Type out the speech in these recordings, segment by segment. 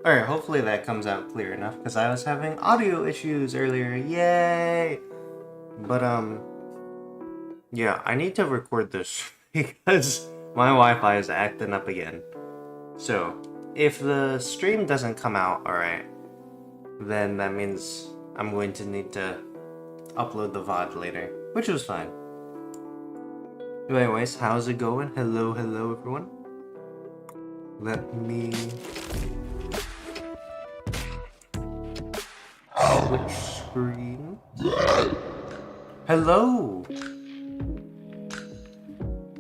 Alright, hopefully that comes out clear enough, because I was having audio issues earlier. Yay! But, yeah, I need to record this because my Wi-Fi is acting up again. So, if the stream doesn't come out alright, then that means I'm going to need to upload the VOD later, which was fine. Anyways, how's it going? Hello, everyone. Let me switch screen. Hello!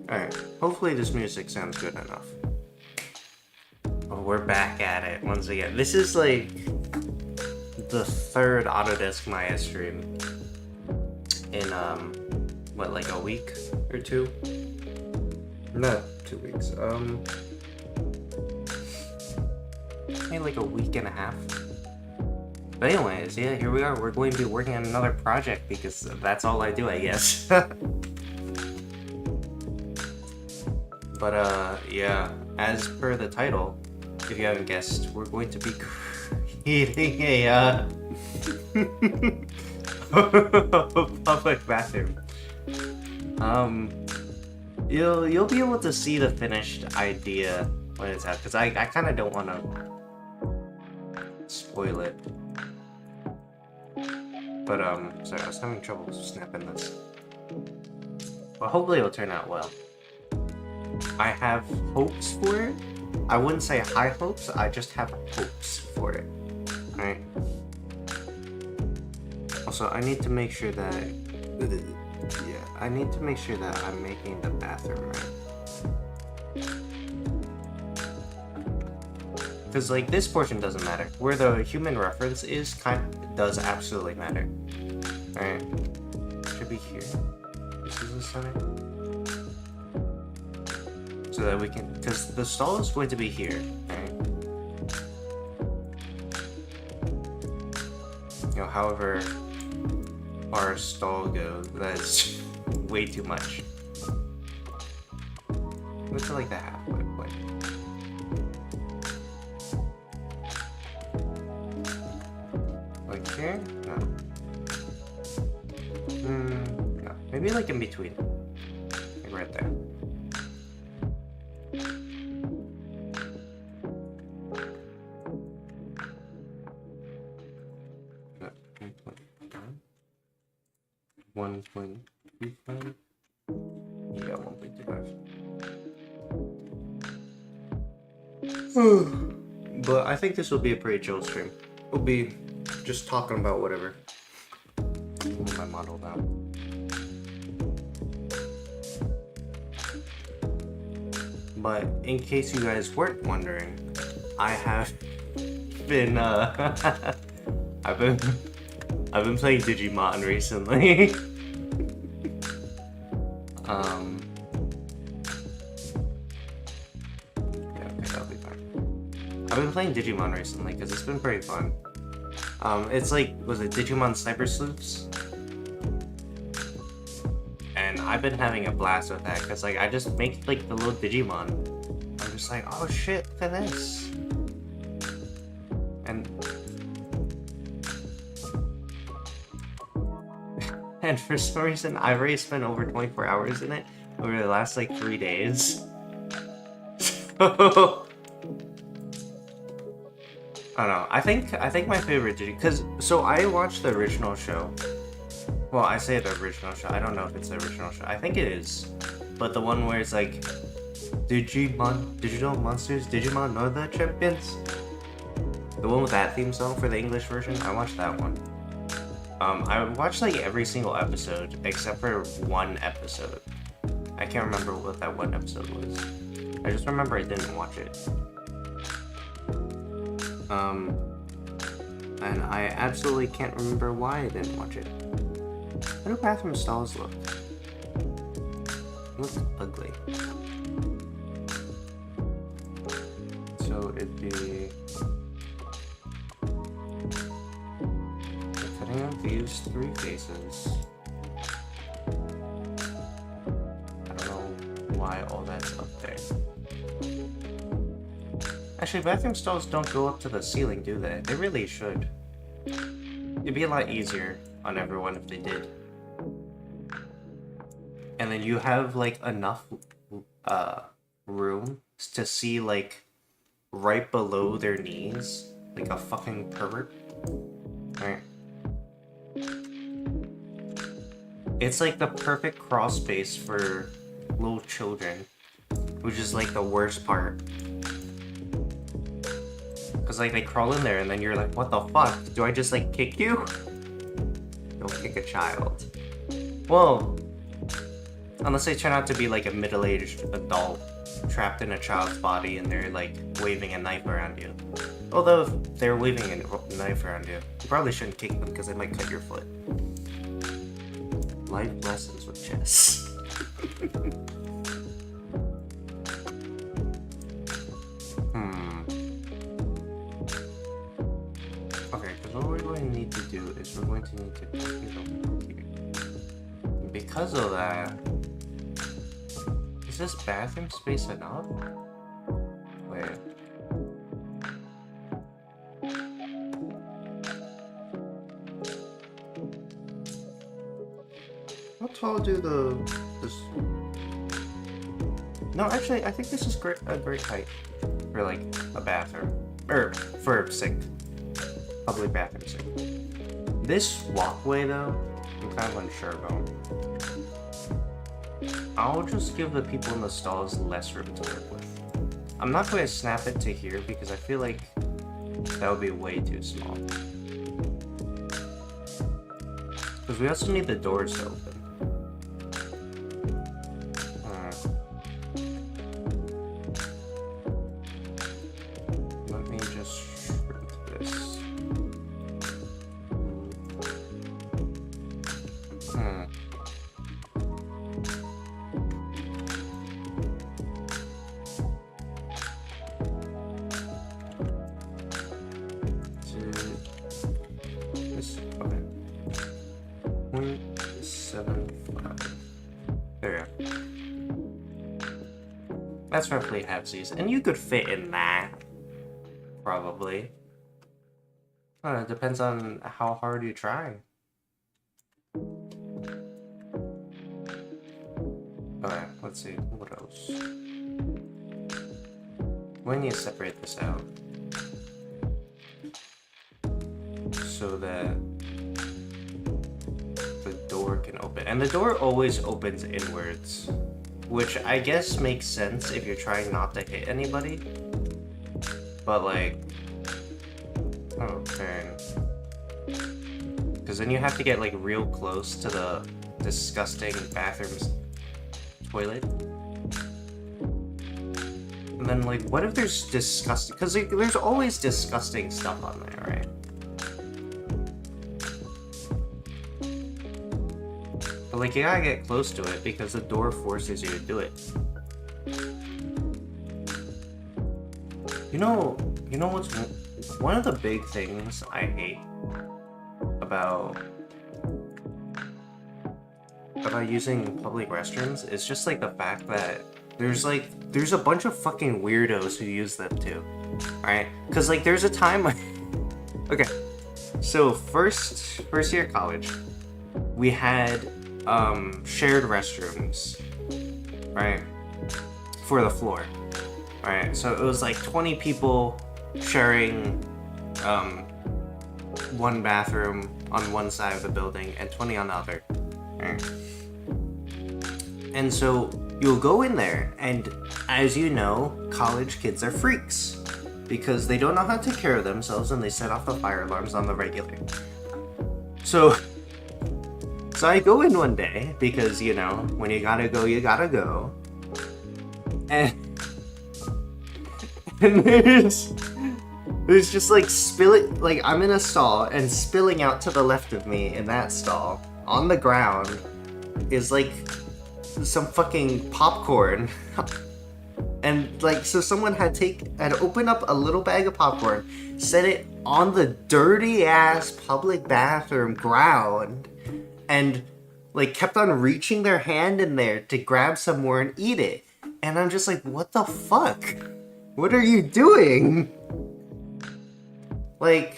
Alright, hopefully this music sounds good enough. Oh, we're back at it once again. This is like the third Autodesk Maya stream in, what, like a week or two? Not 2 weeks, maybe like a week and a half. But anyways, yeah, here we are. We're going to be working on another project because that's all I do, I guess. But, yeah, as per the title, if you haven't guessed, we're going to be creating a, public bathroom. You'll be able to see the finished idea when it's out, because I kind of don't want to spoil it. But, sorry, I was having trouble snapping this. But hopefully it'll turn out well. I have hopes for it. I wouldn't say high hopes, I just have hopes for it. Alright? Also, I need to make sure that... yeah, I need to make sure that I'm making the bathroom right. Because, like, this portion doesn't matter. Where the human reference is, does absolutely matter. Alright. Should be here. This is the center. So that we can... Because the stall is going to be here, right? You know, however our stall goes, that's way too much. Go to, like, the halfway point. Like here? No. No. Maybe like in between. Like right there. No, 1.25. Yeah, 1.25. But I think this will be a pretty chill stream. We'll be just talking about whatever. Move my model down. But in case you guys weren't wondering, I have been I've been playing Digimon recently. Yeah, okay, that'll be fine. I've been playing Digimon recently because it's been pretty fun. It's like, was it Digimon Cyber Sleuths? And I've been having a blast with that, because, like, I just make, like, the little Digimon. I'm just like, oh shit, look at this. And for some reason, I've already spent over 24 hours in it over the last, like, 3 days. So... I don't know. I think my favorite Digi, because so I watched the original show. Well, I say the original show. I don't know if it's the original show. I think it is, but the one where it's like Digimon, Digital Monsters, Digimon are the champions. The one with that theme song for the English version. I watched that one. I watched like every single episode except for one episode. I can't remember what that one episode was. I just remember I didn't watch it. And I absolutely can't remember why I didn't watch it. How do bathroom stalls look? They look ugly. So it'd be... cutting out these 3 faces. I don't know why all that's up there. Actually, bathroom stalls don't go up to the ceiling, do they? They really should. It'd be a lot easier on everyone if they did. And then you have, like, enough room to see, like, right below their knees, like a fucking pervert. Right? It's like the perfect crawl space for little children, which is like the worst part. Cause like they crawl in there and then you're like, what the fuck? Do I just like kick you? Don't kick a child. Well, unless they turn out to be like a middle-aged adult trapped in a child's body and they're like waving a knife around you. Although if they're waving a knife around you, you probably shouldn't kick them because they might cut your foot. Life lessons with chess. Okay, because what we're going to need to do is we're going to need to copy the link here. Because of that, is this bathroom space enough? Wait. How tall do this? No, actually, I think this is a great height for like a bathroom or for a sink, public bathroom sink. This walkway though, I'm kind of unsure about. I'll just give the people in the stalls less room to work with. I'm not going to snap it to here because I feel like that would be way too small. Because we also need the doors to open. Let me just shrink this. Okay. 0.75. There we go. That's roughly halfsies, and you could fit in that. Probably. It depends on how hard you try. Alright, let's see. What else? We need to separate this out. So that the door can open. And the door always opens inwards. Which I guess makes sense if you're trying not to hit anybody. But like... oh, turn. Because then you have to get like real close to the disgusting bathroom's toilet. And then like, what if there's disgusting... because like, there's always disgusting stuff on there, right? But like, you gotta get close to it because the door forces you to do it. You know what's one of the big things I hate about using public restrooms is just like the fact that there's a bunch of fucking weirdos who use them too. Alright? Cause like there's a time okay. So first year of college, we had shared restrooms, right? For the floor. Alright, so it was like 20 people sharing one bathroom on one side of the building and 20 on the other. Right? And so you'll go in there, and as you know, college kids are freaks because they don't know how to take care of themselves and they set off the fire alarms on the regular. So I go in one day because, you know, when you gotta go, you gotta go. And there's just like like I'm in a stall and spilling out to the left of me in that stall on the ground is like some fucking popcorn. And like, so someone had opened up a little bag of popcorn, set it on the dirty ass public bathroom ground, and like kept on reaching their hand in there to grab some more and eat it. And I'm just like, what the fuck? What are you doing? Like,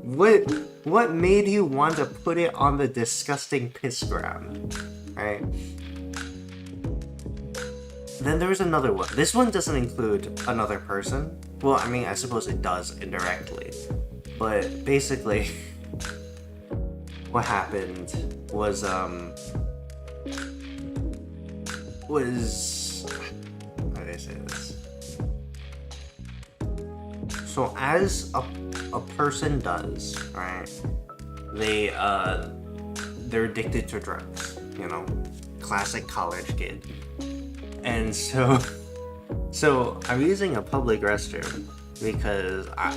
what made you want to put it on the disgusting piss ground? Right? Then there's another one. This one doesn't include another person. Well, I mean, I suppose it does indirectly. But basically, what happened was, how do I say this? So as a person does, right? They're addicted to drugs, you know, classic college kid. And so I'm using a public restroom because I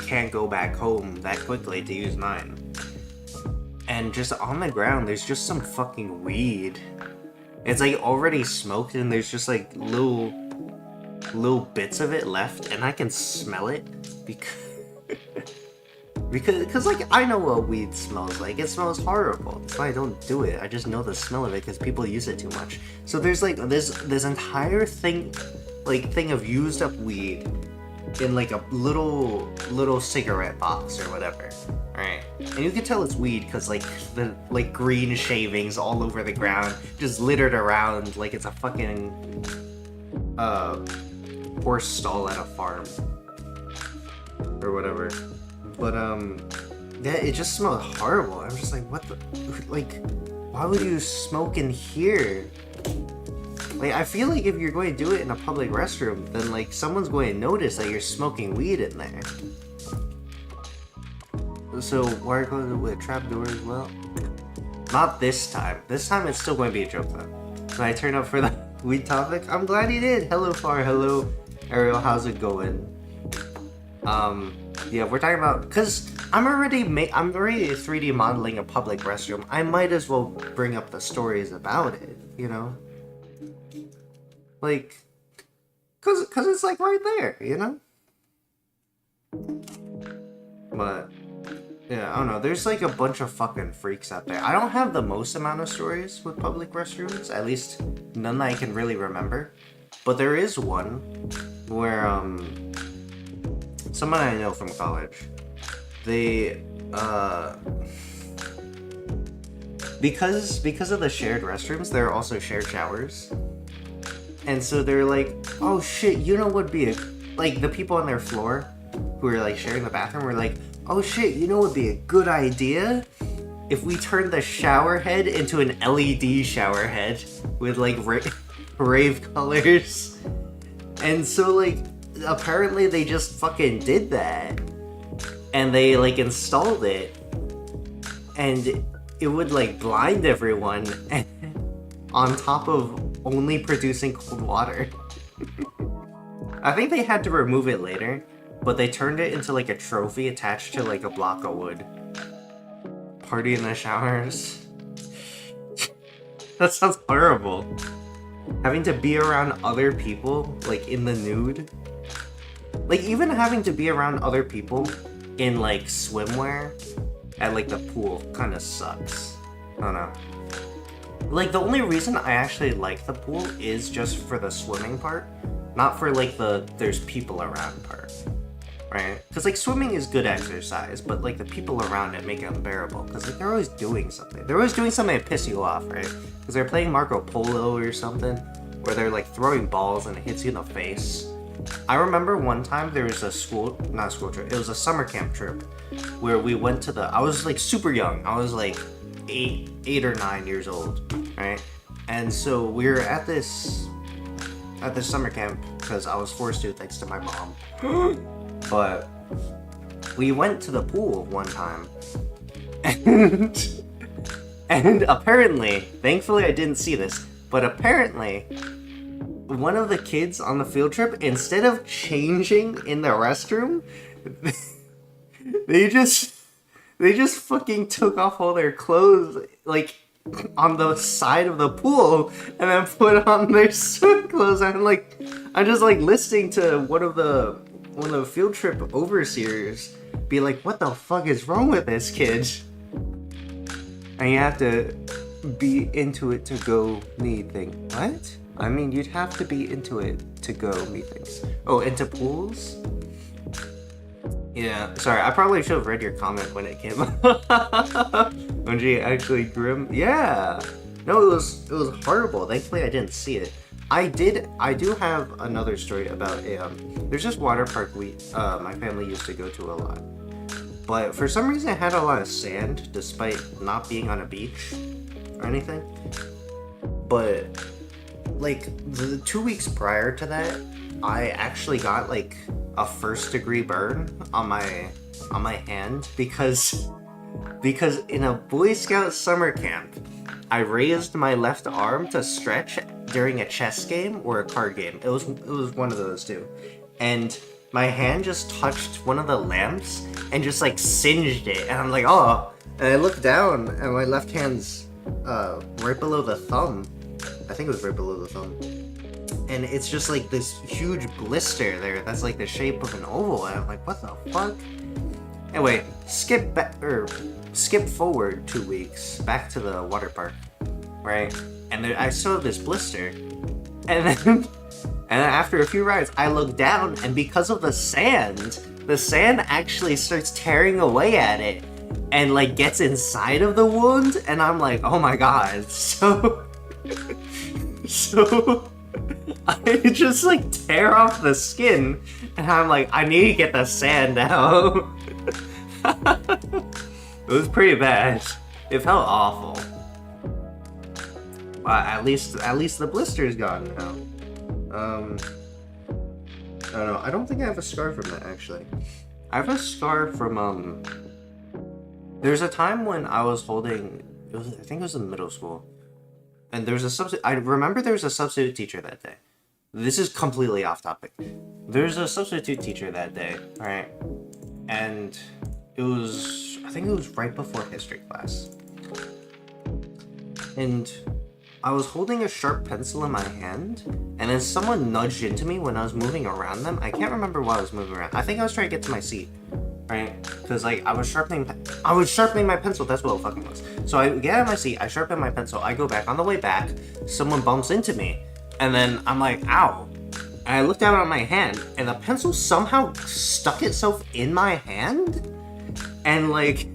can't go back home that quickly to use mine. And just on the ground, there's just some fucking weed. It's like already smoked, and there's just like little bits of it left, and I can smell it because like I know what weed smells like. It smells horrible. That's why I don't do it. I just know the smell of it because people use it too much. So there's like this entire thing of used up weed in like a little cigarette box or whatever, right? And you can tell it's weed because like the green shavings all over the ground, just littered around like it's a fucking horse stall at a farm or whatever. But yeah, it just smelled horrible. I'm just like, what the, like, why would you smoke in here? Like, I feel like if you're going to do it in a public restroom, then like someone's going to notice that you're smoking weed in there. So wire closet with a trapdoor as well. Not this time. This time it's still going to be a joke though. Can I turn up for the weed topic? I'm glad you did. Hello Far, hello Ariel, how's it going? Yeah, we're talking about, because I'm already 3D modeling a public restroom. I might as well bring up the stories about it, you know? Like, cause it's like right there, you know? But yeah, I don't know. There's like a bunch of fucking freaks out there. I don't have the most amount of stories with public restrooms, at least none that I can really remember. But there is one where someone I know from college, they because of the shared restrooms, there are also shared showers. And so they're like, oh shit, you know what'd be like the people on their floor who are like sharing the bathroom were like, oh shit, you know what'd be a good idea? If we turned the shower head into an LED shower head with like rave colors. And so like apparently they just fucking did that. And they like installed it. And it would like blind everyone and on top of only producing cold water. I think they had to remove it later, but they turned it into like a trophy attached to like a block of wood. Party in the showers. That sounds horrible. Having to be around other people, like in the nude. Like even having to be around other people in like swimwear at like the pool kind of sucks. I don't know. Like the only reason I actually like the pool is just for the swimming part, not for like the there's people around part, right? Because like swimming is good exercise, but like the people around it make it unbearable because like they're always doing something. They're always doing something to piss you off, right? Because they're playing Marco Polo or something, where they're like throwing balls and it hits you in the face. I remember one time there was a not a school trip, it was a summer camp trip where we went to I was like super young. I was like 8 or 9 years old, right? And so we were at this summer camp because I was forced to thanks to my mom. But we went to the pool one time and apparently, thankfully I didn't see this, but apparently one of the kids on the field trip, instead of changing in the restroom, they just fucking took off all their clothes, like, on the side of the pool, and then put on their swim clothes. And I'm just like listening to one of the field trip overseers be like, "What the fuck is wrong with this kid?" And you have to be into it to go need thing. What? I mean, you'd have to be into it to go, methinks. Oh, into pools? Yeah, sorry, I probably should have read your comment when it came up. When she actually grim. Yeah! No, it was horrible. Thankfully, I didn't see it. I do have another story about a, there's this water park my family used to go to a lot. But for some reason, it had a lot of sand, despite not being on a beach or anything. But, like, the 2 weeks prior to that, I actually got, like, a first-degree burn on my hand because in a Boy Scout summer camp, I raised my left arm to stretch during a chess game or a card game. It was one of those two. And my hand just touched one of the lamps and just like singed it. And I'm like, oh. And I looked down and my left hand's right below the thumb. I think it was right below the thumb. And it's just like this huge blister there that's like the shape of an oval. And I'm like, what the fuck? Anyway, skip forward 2 weeks back to the water park, right? And I saw this blister, and then after a few rides, I look down, and because of the sand actually starts tearing away at it, and like gets inside of the wound, and I'm like, oh my god, so I just like tear off the skin, and I'm like, I need to get the sand out. It was pretty bad. It felt awful. At least the blister's gone now. I don't know. I don't think I have a scar from that actually. I have a scar from there's a time when I was holding. I think it was in middle school, and there was a substitute. I remember there was a substitute teacher that day. This is completely off topic. There's a substitute teacher that day, right? And I think it was right before history class. And I was holding a sharp pencil in my hand, and then someone nudged into me when I was moving around them. I can't remember why I was moving around. I think I was trying to get to my seat, right? Because like I was sharpening my pencil. That's what it fucking was. So I get out of my seat, I sharpen my pencil, I go back. On the way back, someone bumps into me, and then I'm like, ow. And I look down at my hand, and the pencil somehow stuck itself in my hand, and like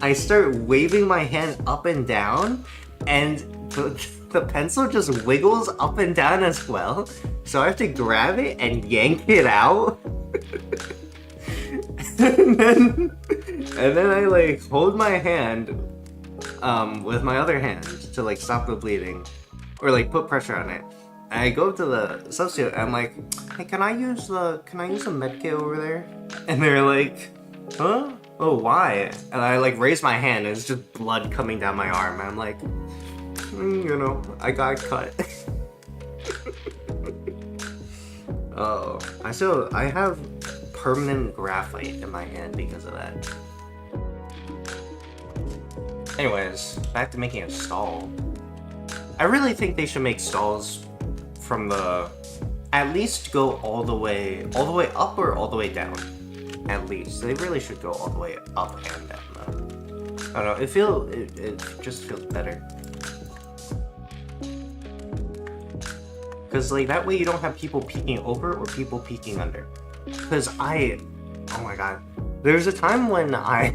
I start waving my hand up and down, and the pencil just wiggles up and down as well. So I have to grab it and yank it out. and then I like hold my hand with my other hand to like stop the bleeding or like put pressure on it. And I go up to the substitute and I'm like, hey, can I use the med kit over there? And they're like, huh? Oh, why? And I like raise my hand and it's just blood coming down my arm. And I'm like, you know, I got cut. Oh, I have permanent graphite in my hand because of that. Anyways, back to making a stall. I really think they should make stalls from at least go all the way up or all the way down. At least they really should go all the way up and down though. I don't know. It just feels better. Because like that way you don't have people peeking over or people peeking under. Because oh my god, there's a time when I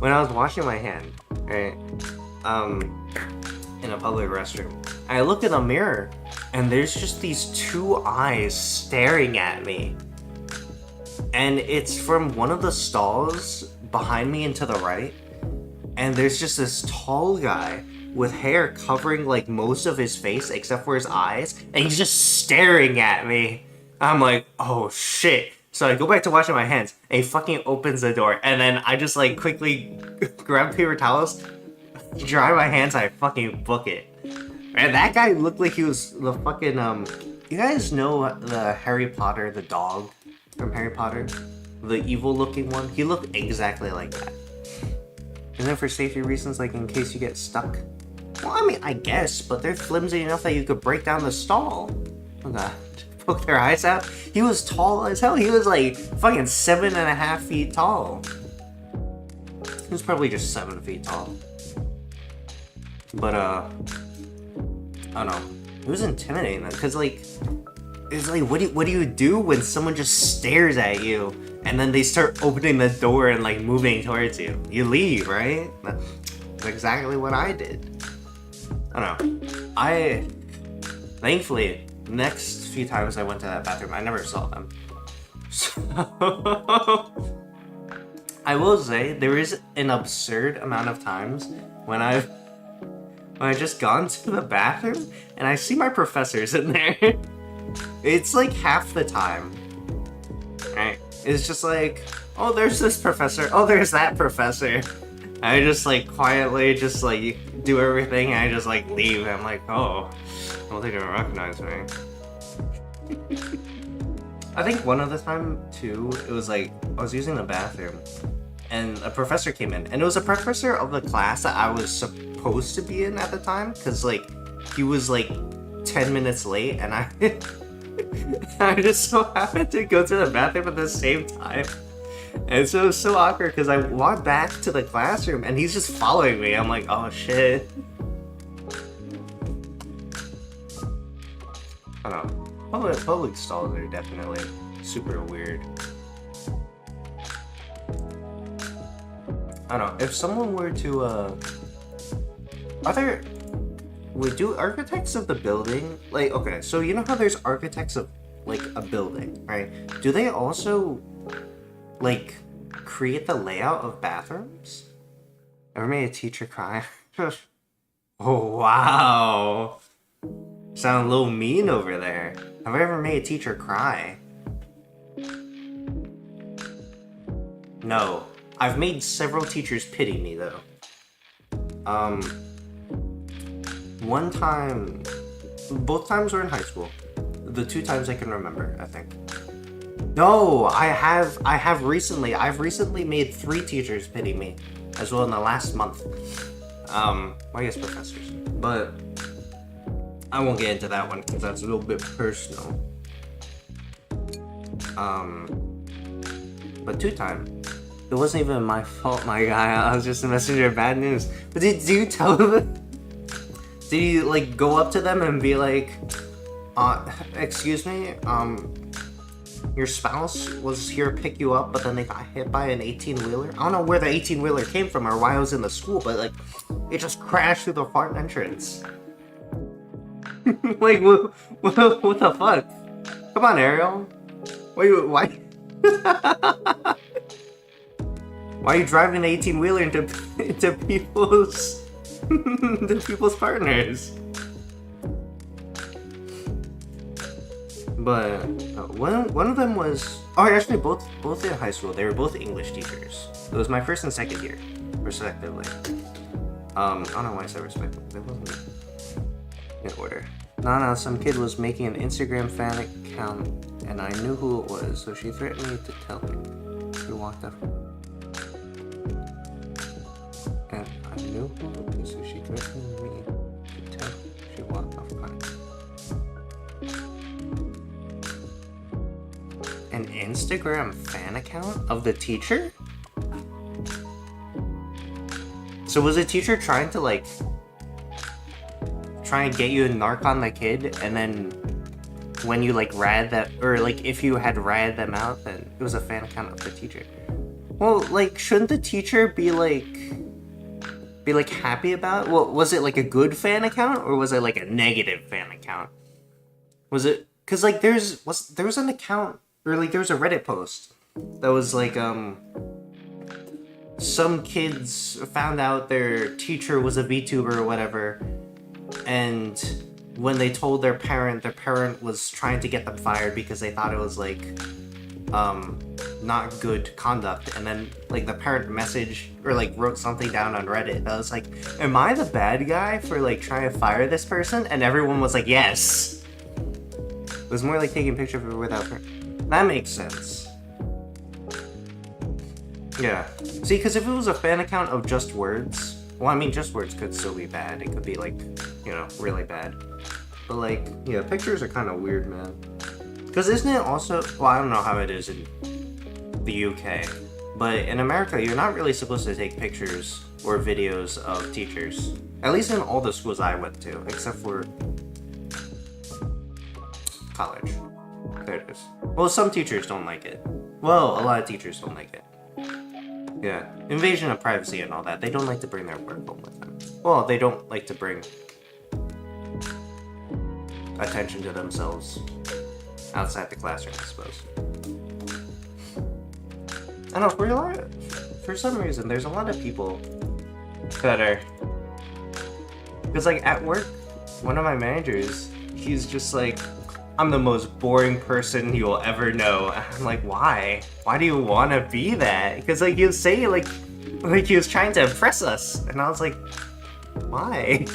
was washing my hand, right, in a public restroom. I looked in a mirror and there's just these two eyes staring at me. And it's from one of the stalls behind me and to the right. And there's just this tall guy with hair covering like most of his face except for his eyes. And he's just staring at me. I'm like, oh shit. So I go back to washing my hands and he fucking opens the door. And then I just like quickly grab paper towels, dry my hands, and I fucking book it. And that guy looked like he was the fucking, you guys know the Harry Potter, the dog from Harry Potter? The evil looking one? He looked exactly like that. And then for safety reasons, like in case you get stuck. Well, I mean, I guess, but they're flimsy enough that you could break down the stall. Oh god. Poke their eyes out. He was tall as hell. He was like fucking 7.5 feet tall. He was probably just 7 feet tall. But I don't know. It was intimidating, because, like, it's like, what do you do when someone just stares at you, and then they start opening the door and, like, moving towards you? You leave, right? That's exactly what I did. I don't know. Thankfully, next few times I went to that bathroom, I never saw them. So, I will say, there is an absurd amount of times when I just gone to the bathroom and I see my professors in there. It's like half the time, right? It's just like, oh, there's this professor. Oh, there's that professor. I just like quietly just like do everything and I just like leave. I'm like, oh, I don't think they're gonna recognize me. I think one other time too, it was like, I was using the bathroom and a professor came in, and it was a professor of the class that I was supposed to be in at the time, because like he was like 10 minutes late, and I just so happened to go to the bathroom at the same time, and so it was so awkward because I walked back to the classroom and he's just following me. I'm like, oh shit. I don't know. Public stalls are definitely super weird. I don't know, if someone were to, do architects of the building, like, okay, so you know how there's architects of, like, a building, right? Do they also, like, create the layout of bathrooms? Ever made a teacher cry? Oh, wow. Sound a little mean over there. Have I ever made a teacher cry? No. I've made several teachers pity me, though. One time... Both times were in high school. The 2 times I can remember, I think. No! I've recently made 3 teachers pity me. As well in the last month. I guess professors. But... I won't get into that one, because that's a little bit personal. But 2 times... It wasn't even my fault, my guy. I was just a messenger of bad news. But did you tell them? Did you, like, go up to them and be like, excuse me, your spouse was here to pick you up, but then they got hit by an 18-wheeler? I don't know where the 18-wheeler came from or why I was in the school, but, like, it just crashed through the front entrance. Like, what the fuck? Come on, Ariel. Why? Why are you driving an 18-wheeler into people's partners? But one of them was, actually both in high school. They were both English teachers. It was my first and second year, respectively. I don't know why I said respectively. It wasn't in order. No, some kid was making an Instagram fan account, and I knew who it was, so she threatened me to tell him. She walked up. And I knew who it was, so she threatened me to tell him. She walked off fine. An Instagram fan account of the teacher? So was the teacher trying to, like, try and get you to narc on the kid, and then when you, like, rad that, or, like, if you had rad them out, then it was a fan account of the teacher. Well, like, shouldn't the teacher be happy about it? Well, was it, like, a good fan account, or was it, like, a negative fan account? Was it, because, like, there was an account, or, like, there was a Reddit post that was, like, some kids found out their teacher was a VTuber or whatever, and when they told their parent was trying to get them fired because they thought it was, like, not good conduct, and then, like, the parent messaged, or, like, wrote something down on Reddit that was like, am I the bad guy for, like, trying to fire this person? And everyone was like, yes! It was more like taking a picture of her without her. That makes sense. Yeah. See, because if it was a fan account of just words, well, I mean, just words could still be bad. It could be, like, you know, really bad. But, like, yeah, pictures are kind of weird, man. Because isn't it also... Well, I don't know how it is in the UK. But in America, you're not really supposed to take pictures or videos of teachers. At least in all the schools I went to. Except for... college. There it is. Well, some teachers don't like it. Well, a lot of teachers don't like it. Yeah, invasion of privacy and all that. They don't like to bring their work home with them. Well, they don't like to bring attention to themselves outside the classroom, I suppose. I don't know, for some reason, there's a lot of people that are... Because, like, at work, one of my managers, he's just like, I'm the most boring person you'll ever know. I'm like, why? Why do you want to be that? Because, like, he'll say, like he was trying to impress us. And I was like, why?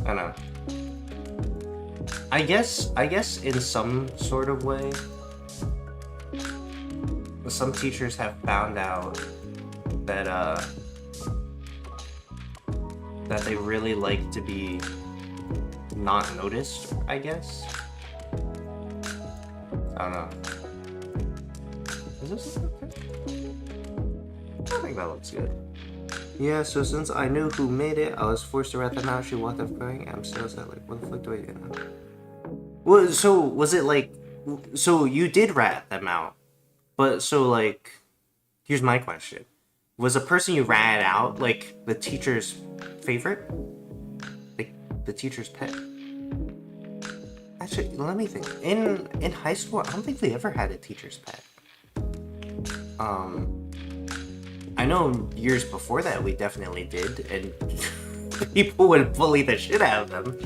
I don't know. I guess in some sort of way, some teachers have found out that, that they really like to be not noticed, I guess. I don't know. Is this okay? I think that looks good. Yeah, so since I knew who made it, I was forced to rat them out. She walked up crying. I'm so sad. Like, what the fuck do I do now? Well, so was it like... So you did rat them out. But so, like... Here's my question. Was the person you ratted out, like, the teacher's favorite? Like, the teacher's pet? Actually, let me think. In high school, I don't think we ever had a teacher's pet. I know years before that we definitely did, and people would bully the shit out of them.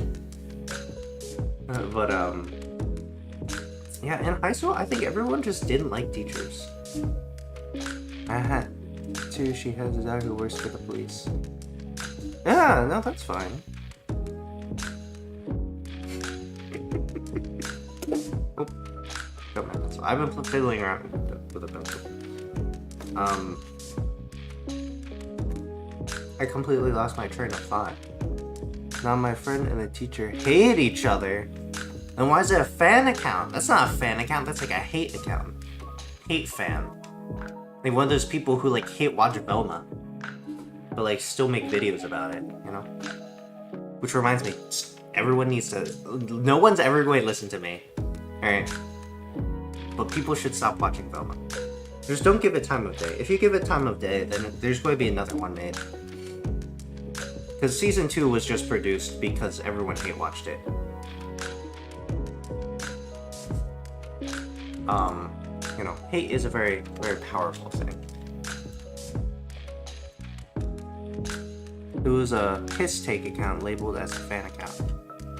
Yeah, in high school, I think everyone just didn't like teachers. I had two. She has a dog who works for the police. Yeah, no, that's fine. Oh, got my pencil. I've been fiddling around with a pencil. I completely lost my train of thought. Now my friend and the teacher hate each other. And why is it a fan account? That's not a fan account, that's like a hate account. Hate fan. Like one of those people who like hate watch Velma, but like still make videos about it, you know? Which reminds me, everyone needs to... No one's ever going to listen to me, alright? But people should stop watching Velma. Just don't give it time of day. If you give it time of day, then there's going to be another one made. Because season 2 was just produced because everyone hate watched it. You know, hate is a very, very powerful thing. It was a piss take account labeled as a fan account.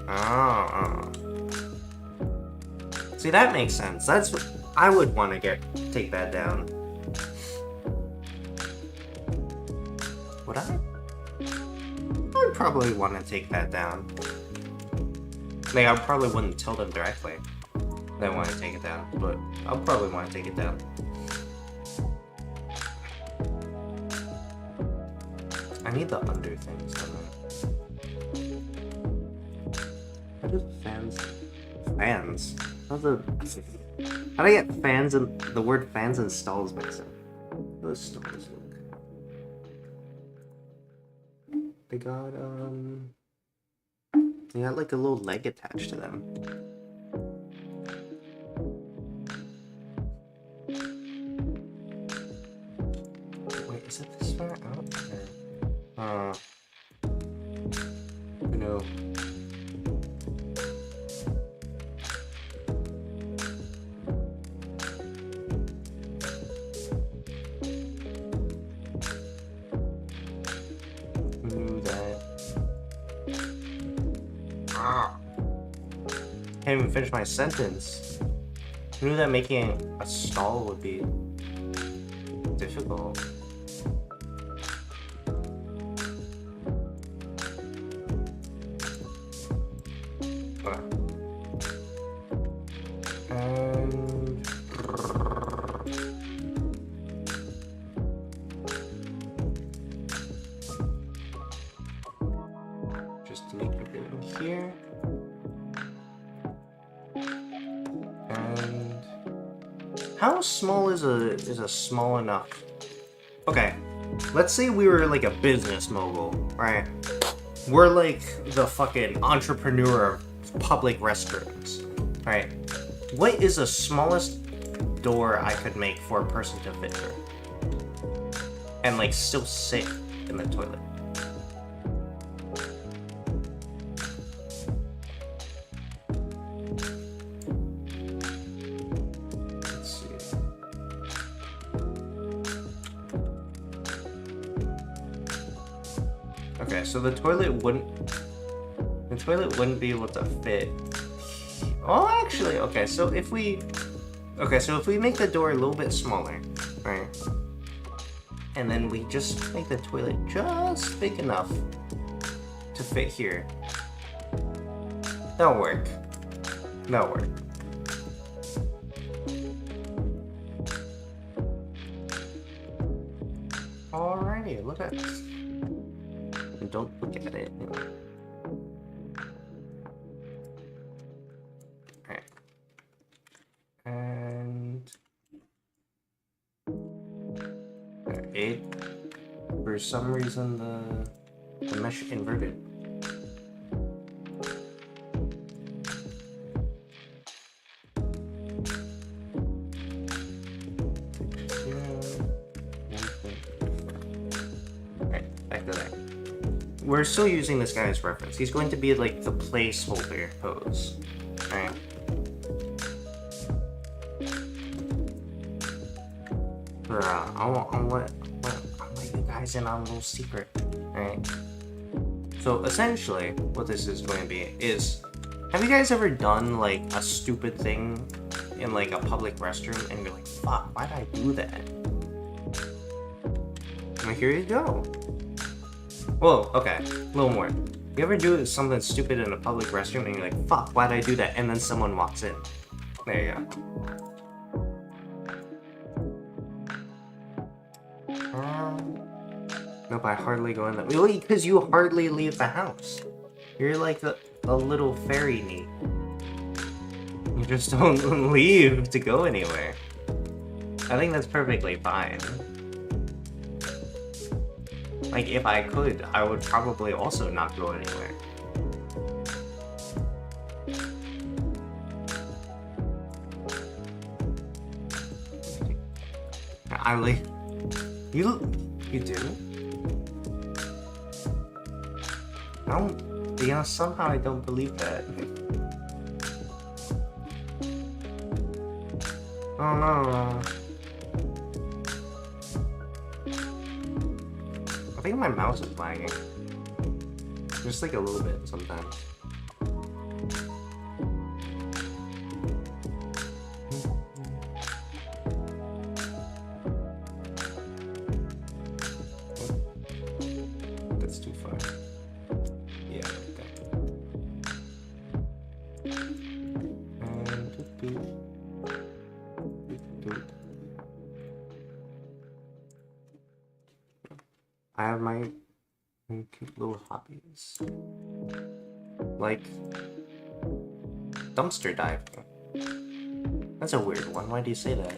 Oh. See, that makes sense. That's what I would want to take that down. Would I? I would probably want to take that down. Like, I probably wouldn't tell them directly that I want to take it down, but I'll probably want to take it down. I need the under things, don't I? How do fans... Fans? How do I get fans and the word fans and stalls mixed up? How do stalls look? They got like a little leg attached to them. Wait, is it this far out? No. Can't even finish my sentence. I knew that making a stall would be difficult. And just to make it in here. How small is a small enough? Okay, let's say we were like a business mogul, right? We're like the fucking entrepreneur of public restrooms. Alright. What is the smallest door I could make for a person to fit through? And like still sit in the toilet. Let's see. Okay, so the toilet wouldn't be able to fit. Oh, actually, okay, so if we make the door a little bit smaller, right? And then we just make the toilet just big enough to fit here. That'll work. That'll work. Alrighty, look at this. Don't look at it. Alright. And it, for some reason, the mesh inverted. Alright, back to that. We're still using this guy as reference. He's going to be like the placeholder pose. Alright. I'll let you guys in on a little secret. Alright. So essentially, what this is going to be is, have you guys ever done like a stupid thing in like a public restroom and you're like, fuck, why did I do that? Well, here you go. Whoa, okay, a little more. You ever do something stupid in a public restroom and you're like, fuck, why'd I do that? And then someone walks in. There you go. Nope, I hardly go in there. Really? Because you hardly leave the house. You're like a little fairy neat. You just don't leave to go anywhere. I think that's perfectly fine. Like, if I could, I would probably also not go anywhere. I like... You do? I don't... You know, somehow I don't believe that. Oh no. I think my mouse is lagging. Just like a little bit sometimes. That's too far. Yeah, okay. I have my cute little hobbies. Like dumpster diving. That's a weird one. Why do you say that?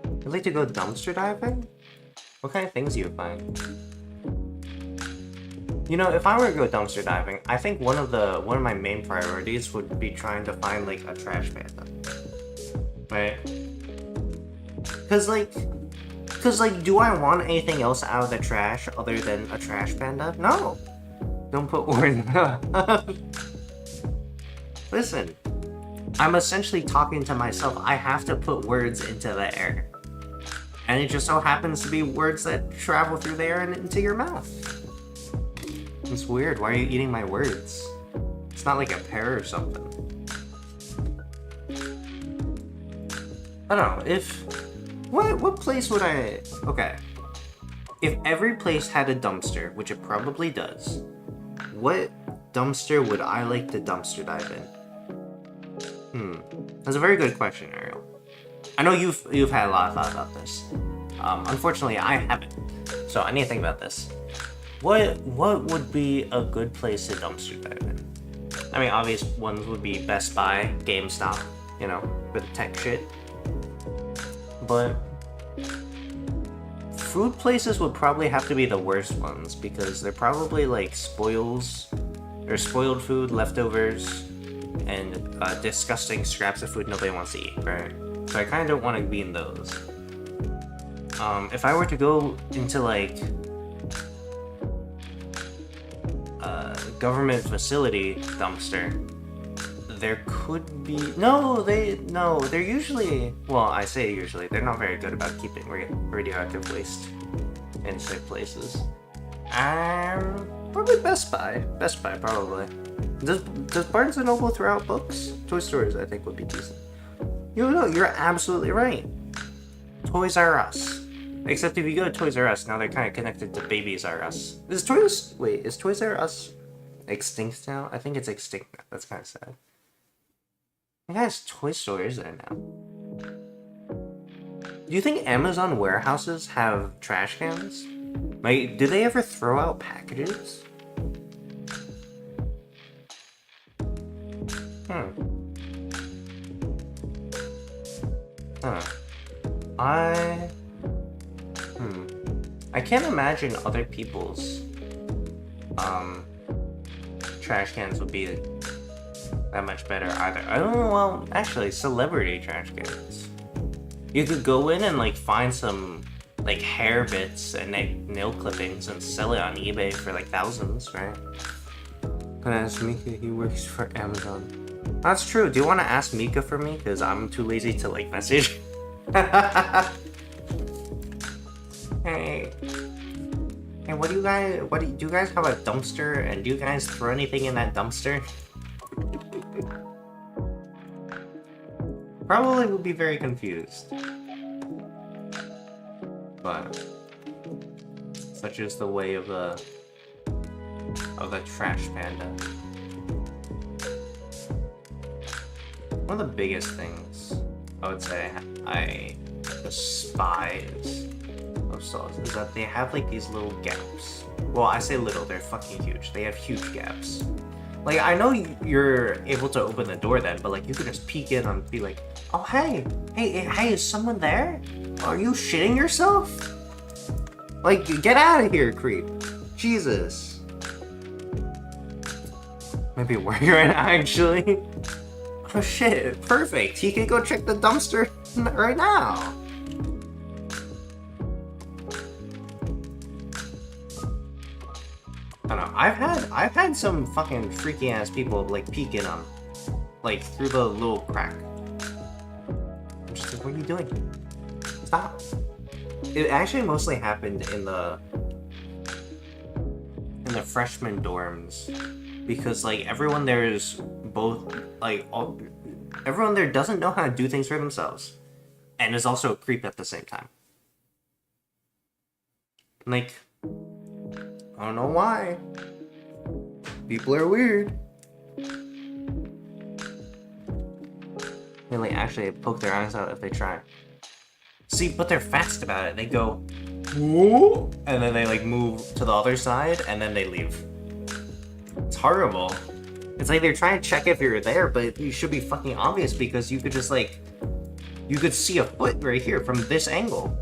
You'd like to go dumpster diving? What kind of things do you find? You know, if I were to go dumpster diving, I think one of my main priorities would be trying to find like a trash panda. Right? Cause like, do I want anything else out of the trash other than a trash panda? No. Don't put words. Listen, I'm essentially talking to myself. I have to put words into the air. And it just so happens to be words that travel through the air and into your mouth. It's weird. Why are you eating my words? It's not like a pear or something. I don't know, if... What place would I... Okay. If every place had a dumpster, which it probably does, what dumpster would I like to dumpster dive in? That's a very good question, Ariel. I know you've had a lot of thought about this. Unfortunately, I haven't. So I need to think about this. What would be a good place to dumpster dive in? I mean, obvious ones would be Best Buy, GameStop, you know, for the tech shit. But food places would probably have to be the worst ones because they're probably like spoils or spoiled food, leftovers, and disgusting scraps of food nobody wants to eat, right? So I kind of don't want to be in those. If I were to go into like government facility dumpster, there could be they're usually, well, I say usually, they're not very good about keeping radioactive waste in safe places. Probably Best Buy probably. Does Barnes & Noble throw out books? Toy stores I think would be decent. You're absolutely right. Toys R Us. Except if you go to Toys R Us, now they're kind of connected to Babies R Us. Is Toys R Us extinct now? I think it's extinct now. That's kind of sad. What kind of toy store is there now? Do you think Amazon warehouses have trash cans? Like, do they ever throw out packages? I can't imagine other people's trash cans would be that much better either. I don't know, well, actually, celebrity trash cans. You could go in and like find some like hair bits and nail clippings and sell it on eBay for like thousands, right? Gonna ask Mika, he works for Amazon. That's true. Do you want to ask Mika for me? Because I'm too lazy to like message. Hey, what do you guys? Do you guys have a dumpster? And do you guys throw anything in that dumpster? Probably would be very confused. But such is the way of the trash panda. One of the biggest things I would say I despise of saws is that they have like these little gaps. Well, I say little, they're fucking huge. They have huge gaps. Like, I know you're able to open the door then, but like you could just peek in and be like, oh hey, is someone there? Are you shitting yourself? Like, get out of here, creep. Jesus. Maybe worried right now, actually. Oh shit, perfect. He can go check the dumpster right now. I don't know. I've had some fucking freaky ass people like peeking on, like through the little crack. I'm just like, what are you doing? Stop. It actually mostly happened in the freshman dorms, because like everyone there is both like everyone there doesn't know how to do things for themselves, and is also a creep at the same time. Like, I don't know why. People are weird. They like actually poke their eyes out if they try. See, but they're fast about it. They go, whoa, and then they like move to the other side, and then they leave. It's horrible. It's like they're trying to check if you're there, but you should be fucking obvious because you could just like, you could see a foot right here from this angle.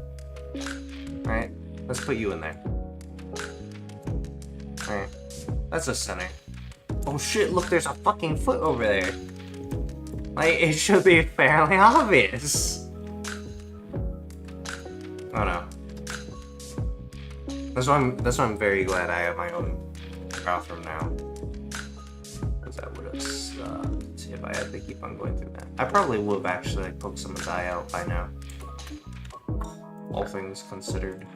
Alright, let's put you in there. Alright, that's the center. Oh shit, look, there's a fucking foot over there. Like, it should be fairly obvious. Oh no. That's why I'm very glad I have my own bathroom now. Because that would have sucked if I had to keep on going through that. I probably would have actually like poked some of the eye out by now. All things considered.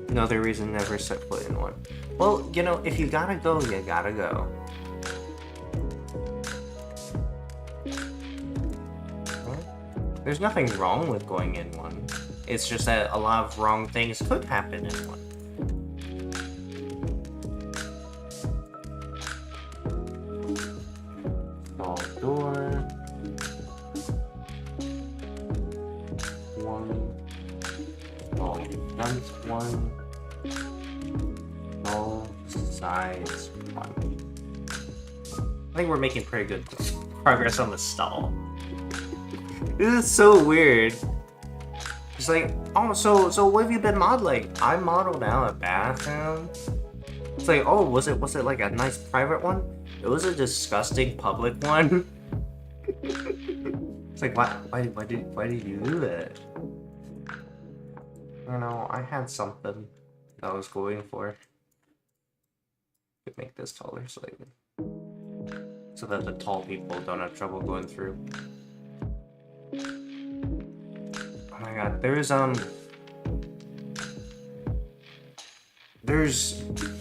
Another reason never set foot in one. Well, you know, if you gotta go, you gotta go. Well, there's nothing wrong with going in one. It's just that a lot of wrong things could happen in one. Small door. One. Guns one. All sides one. I think we're making pretty good progress on the stall. This is so weird. It's like, oh, so what have you been modeling? I modeled out a bathroom. It's like, oh, was it like a nice private one? It was a disgusting public one. It's like, why did you do that? I don't know, I had something that I was going for. Could make this taller slightly, so that the tall people don't have trouble going through. Oh my god, there's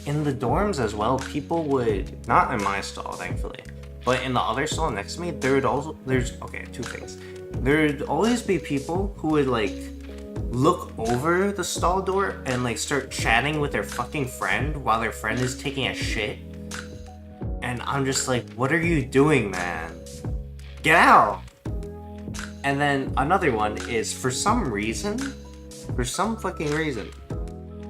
in the dorms as well, people would, not in my stall thankfully, but in the other stall next to me, there's okay, two things. There'd always be people who would like look over the stall door and like start chatting with their fucking friend while their friend is taking a shit. And I'm just like, what are you doing, man? Get out! And then another one is, for some fucking reason,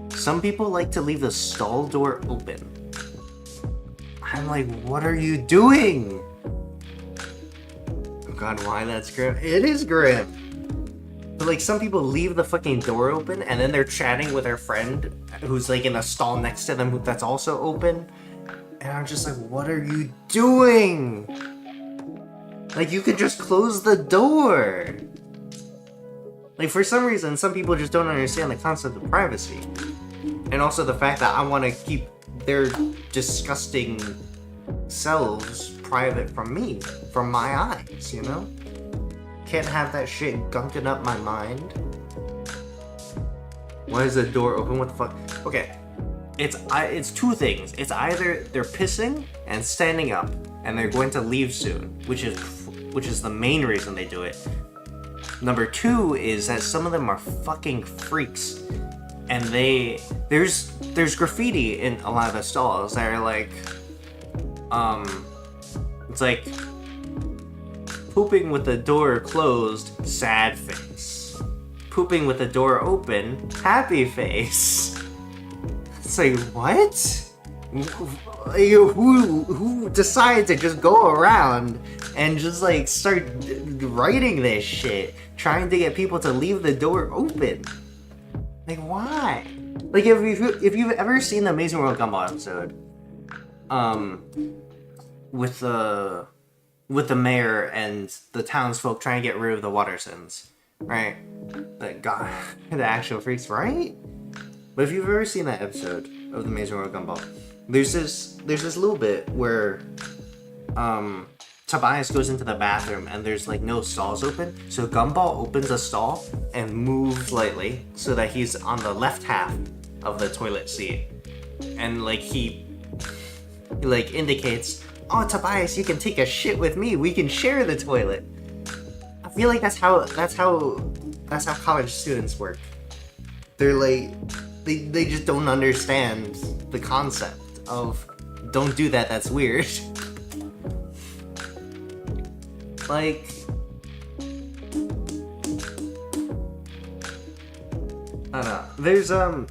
some people like to leave the stall door open. I'm like, what are you doing? Oh god, why that's grim? It is grim. But like, some people leave the fucking door open and then they're chatting with their friend who's like in a stall next to them that's also open. And I'm just like, what are you doing? Like, you could just close the door. Like, for some reason, some people just don't understand the concept of privacy. And also the fact that I want to keep their disgusting selves private from me, from my eyes, you know? Can't have that shit gunking up my mind. Why is the door open? What the fuck? Okay, it's two things. It's either they're pissing and standing up, and they're going to leave soon, which is the main reason they do it. Number two is that some of them are fucking freaks, and there's graffiti in a lot of the stalls that are like, it's like, pooping with the door closed, sad face. Pooping with the door open, happy face. It's like, what? Who decided to just go around and just like start writing this shit, trying to get people to leave the door open? Like, why? Like, if you've ever seen the Amazing World Gumball episode, with the mayor and the townsfolk trying to get rid of the Watersons, right? The actual freaks, right? But if you've ever seen that episode of the Amazing World Gumball, there's this little bit where Tobias goes into the bathroom and there's like no stalls open, so Gumball opens a stall and moves lightly so that he's on the left half of the toilet seat, and like he like indicates, oh, Tobias, you can take a shit with me. We can share the toilet. I feel like that's how college students work. They're like, they just don't understand the concept of, don't do that, that's weird. Like, I don't know. There's I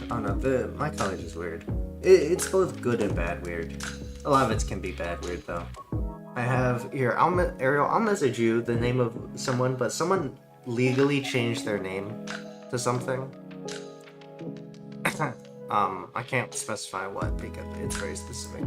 don't know. My college is weird. It's both good and bad weird. A lot of it can be bad weird though. I have here. Ariel, I'll message you the name of someone, but someone legally changed their name to something. I can't specify what because it's very specific.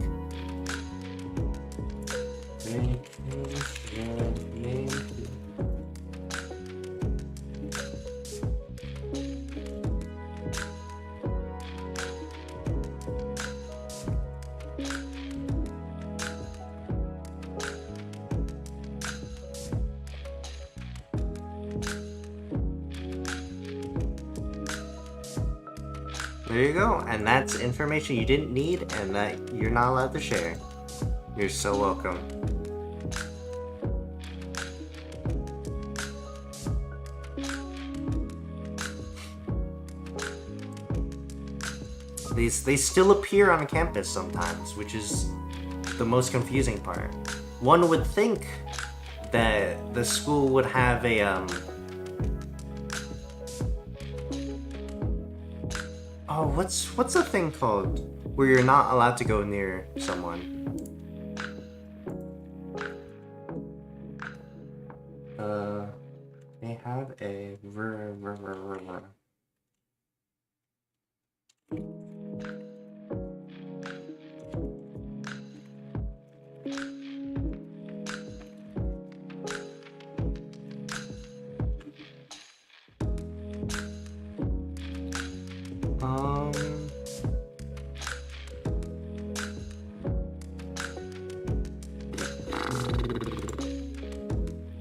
There you go, and that's information you didn't need and that you're not allowed to share. You're so welcome. They still appear on campus sometimes, which is the most confusing part. One would think that the school would have a Oh, what's the thing called where you're not allowed to go near someone? They have a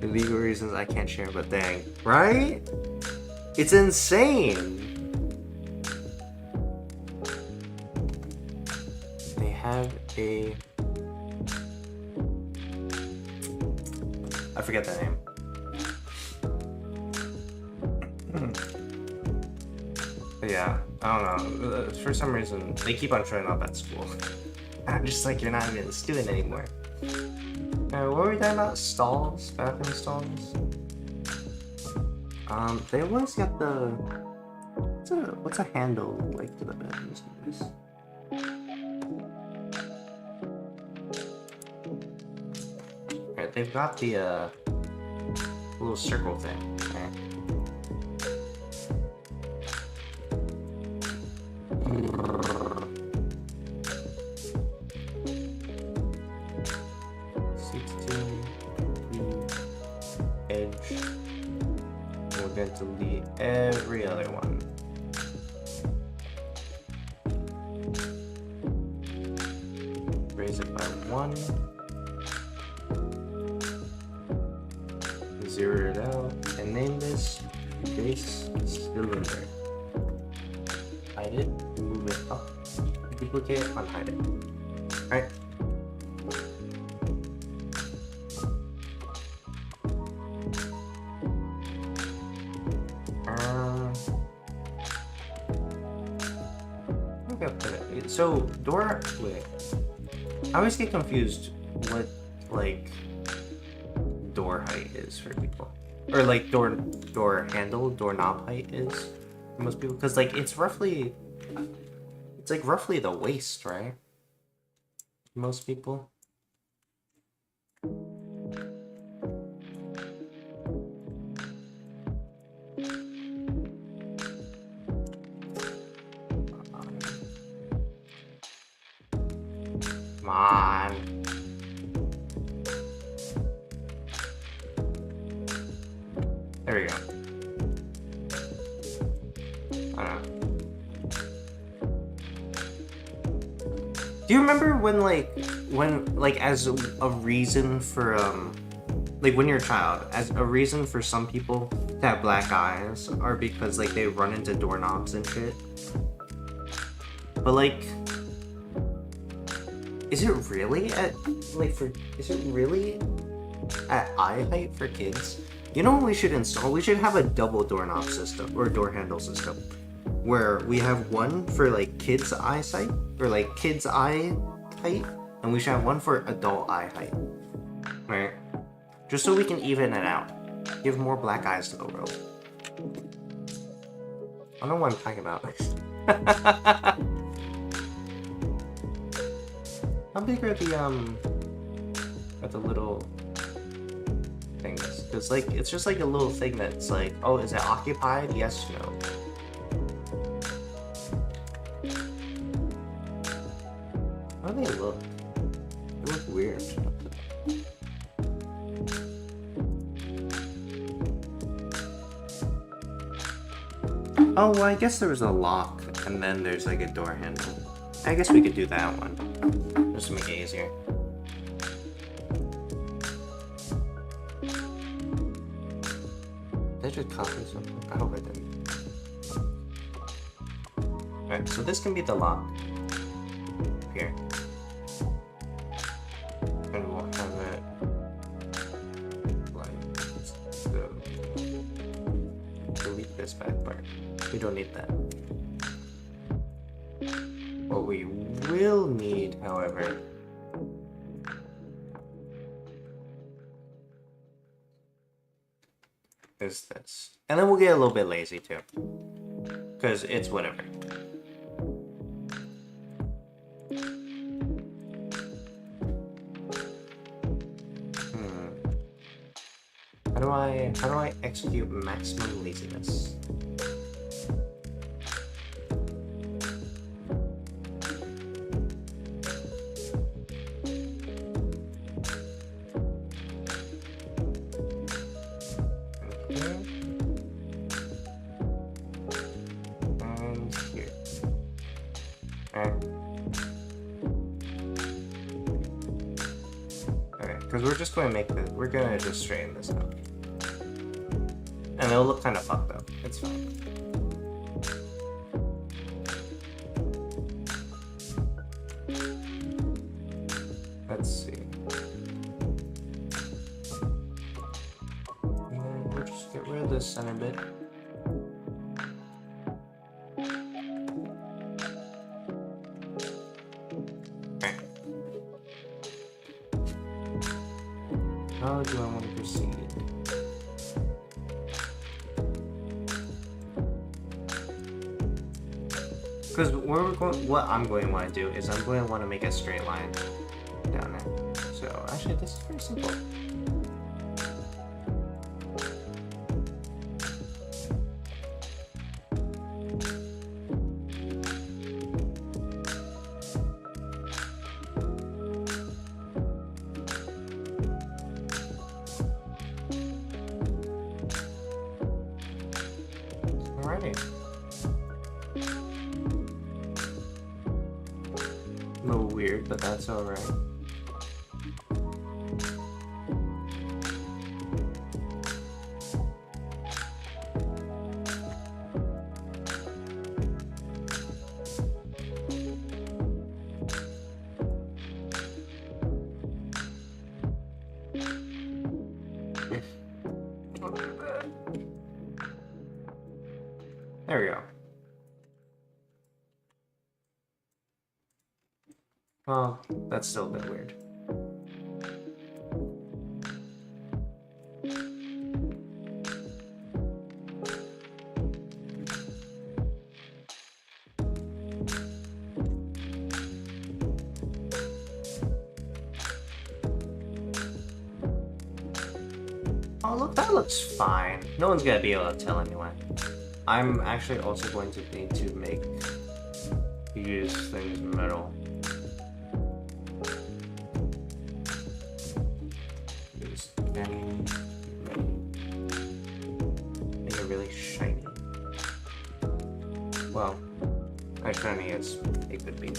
for legal reasons I can't share, but dang, right? It's insane. They have a... I forget the name. But yeah, I don't know. For some reason, they keep on showing up at school. I'm just like, you're not even a student anymore. What were we talking about? Stalls? Bathroom stalls? They always got the... What's a handle like to the bathroom stalls? Alright, they've got the, little circle thing, right? Delete every other one. Raise it by 1. Zero it out. And name this base cylinder. Hide it. Move it up. Duplicate it. Unhide it. Alright. So, door... Wait. I always get confused what, like, door height is for people. Or, like, door handle, doorknob height is for most people. Because, like, it's roughly... It's, like, roughly the waist, right? Most people. Come on. There we go. I don't know. Do you remember when, like, as a reason for, like, when you're a child, as a reason for some people to have black eyes are because, like, they run into doorknobs and shit? But, like... Is it really at eye height for kids? You know what we should install? We should have a double doorknob system or door handle system where we have one for like kids' eyesight or like kids' eye height, and we should have one for adult eye height. Right? Just so we can even it out. Give more black eyes to the world. I don't know what I'm talking about. How big are the little things? Because, like, it's just like a little thing that's like, oh, is it occupied? Yes, no. How do they look? They look weird. Oh, well, I guess there was a lock, and then there's like a door handle. I guess we could do that one. Just to make it easier. Did I just copy something? I hope I didn't. Alright, so this can be the lock. Here. And we'll have it like so. Delete this back part. We don't need that. What we will need, however, is this. And then we'll get a little bit lazy too. Because it's whatever. How do I execute maximum laziness? Because we're just going to make this, we're going to just straighten this out. And it'll look kind of fucked up. It's fine. Let's see. And then we'll just get rid of this center bit. How do I want to proceed? Because what I'm going to want to do is I'm going to want to make a straight line down there. So actually, this is very simple. Alrighty. A little weird, but that's alright. There we go. Well, that's still a bit weird. Oh, look, that looks fine. No one's gonna be able to tell anyway. I'm actually also going to need to use things metal. Use any make it really shiny. Well, as shiny as it could be.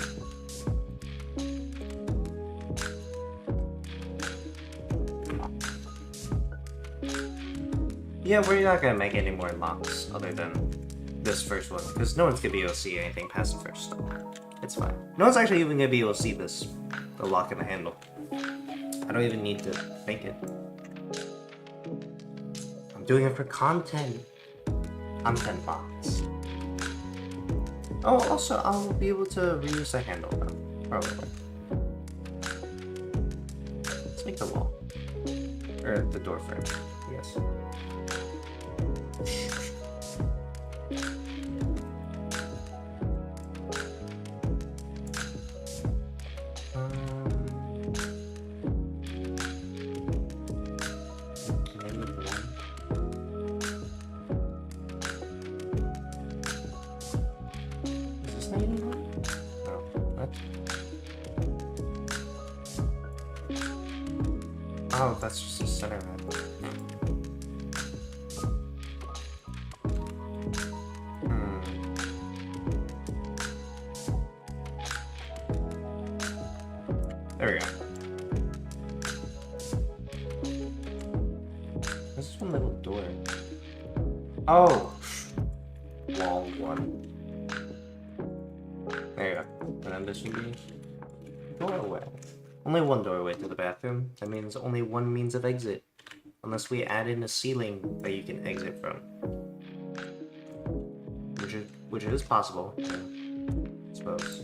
Yeah, we're not gonna make any more locks other than this first one, because no one's gonna be able to see anything past the first stone. It's fine. No one's actually even gonna be able to see this, the lock and the handle. I don't even need to make it. I'm doing it for content. Content box. Oh, also, I'll be able to reuse the handle though, probably. Let's make the wall. Or the door frame, I guess. Oh, that's just a center map. There we go. This is one little door. Oh! Wall one. There you go. And then this would be doorway. Only one doorway to the bathroom. That means only one means of exit. Unless we add in a ceiling that you can exit from. Which is possible, I suppose.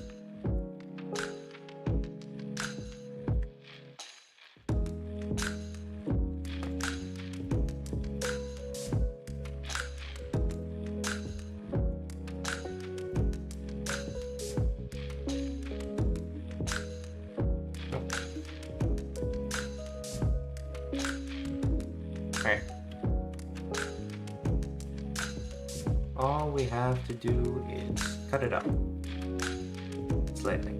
Alright, all we have to do is cut it up slightly.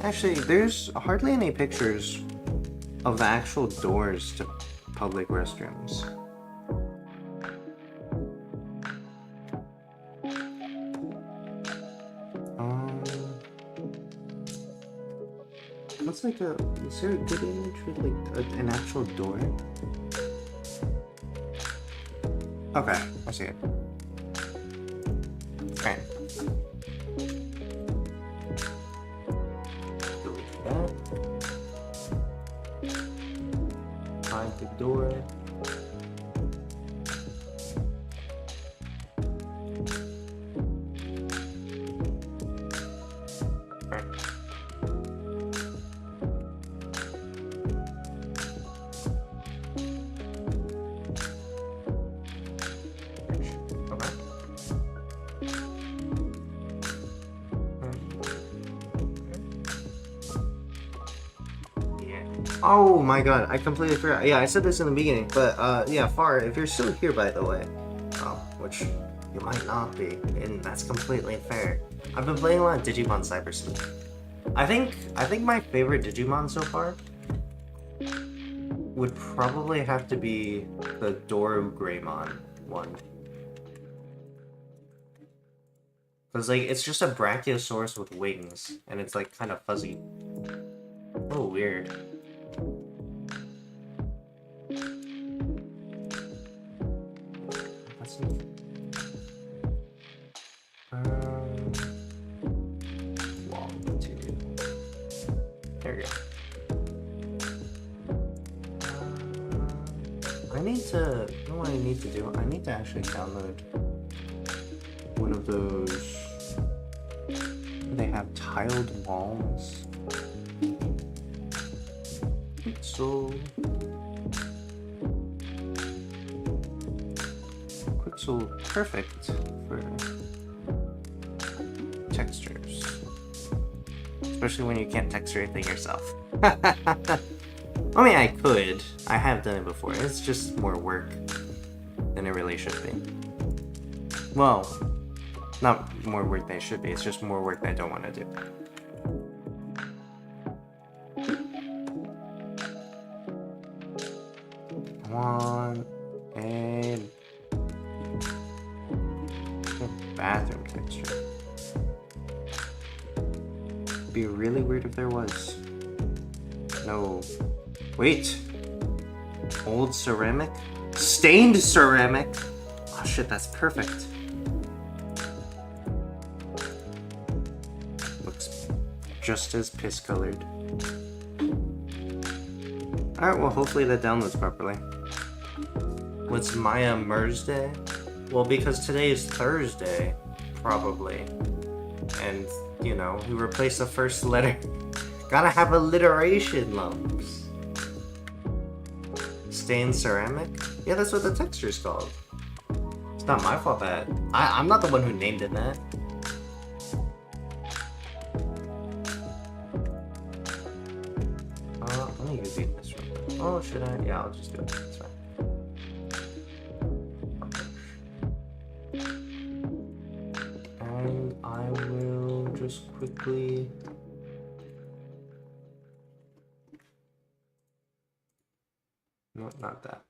Actually, there's hardly any pictures of the actual doors to public restrooms. What's like a... Is there a good image with like an actual door? Okay, I see it. Alright. Find the door. Oh my god, I completely forgot. Yeah, I said this in the beginning, but yeah, Far, if you're still here, by the way, which you might not be, and that's completely fair. I've been playing a lot of Digimon Cyber Sleuth. I think my favorite Digimon so far would probably have to be the Doru Greymon one. Cause like it's just a Brachiosaurus with wings, and it's like kind of fuzzy. Oh, weird. Let's see. There we go. I need to. You know what I need to do? I need to actually download one of those. They have tiled walls. Quixel. Quixel, perfect for textures. Especially when you can't texture anything yourself. I mean, I could. I have done it before. It's just more work than it really should be. Well, not more work than it should be. It's just more work that I don't want to do. Come on. And bathroom texture. Be really weird if there was. No. Wait. Old ceramic? Stained ceramic? Oh shit, that's perfect. Looks just as piss colored. Alright, well hopefully that downloads properly. What's Maya Mhursday? Well, because today is Thursday, probably. And, you know, we replaced the first letter. Gotta have alliteration lumps. Stained ceramic? Yeah, that's what the texture's called. It's not my fault that... I'm not the one who named it that. Let me use this real quick. Oh, should I? Yeah, I'll just do it. That's fine. And I will just quickly... No, not that.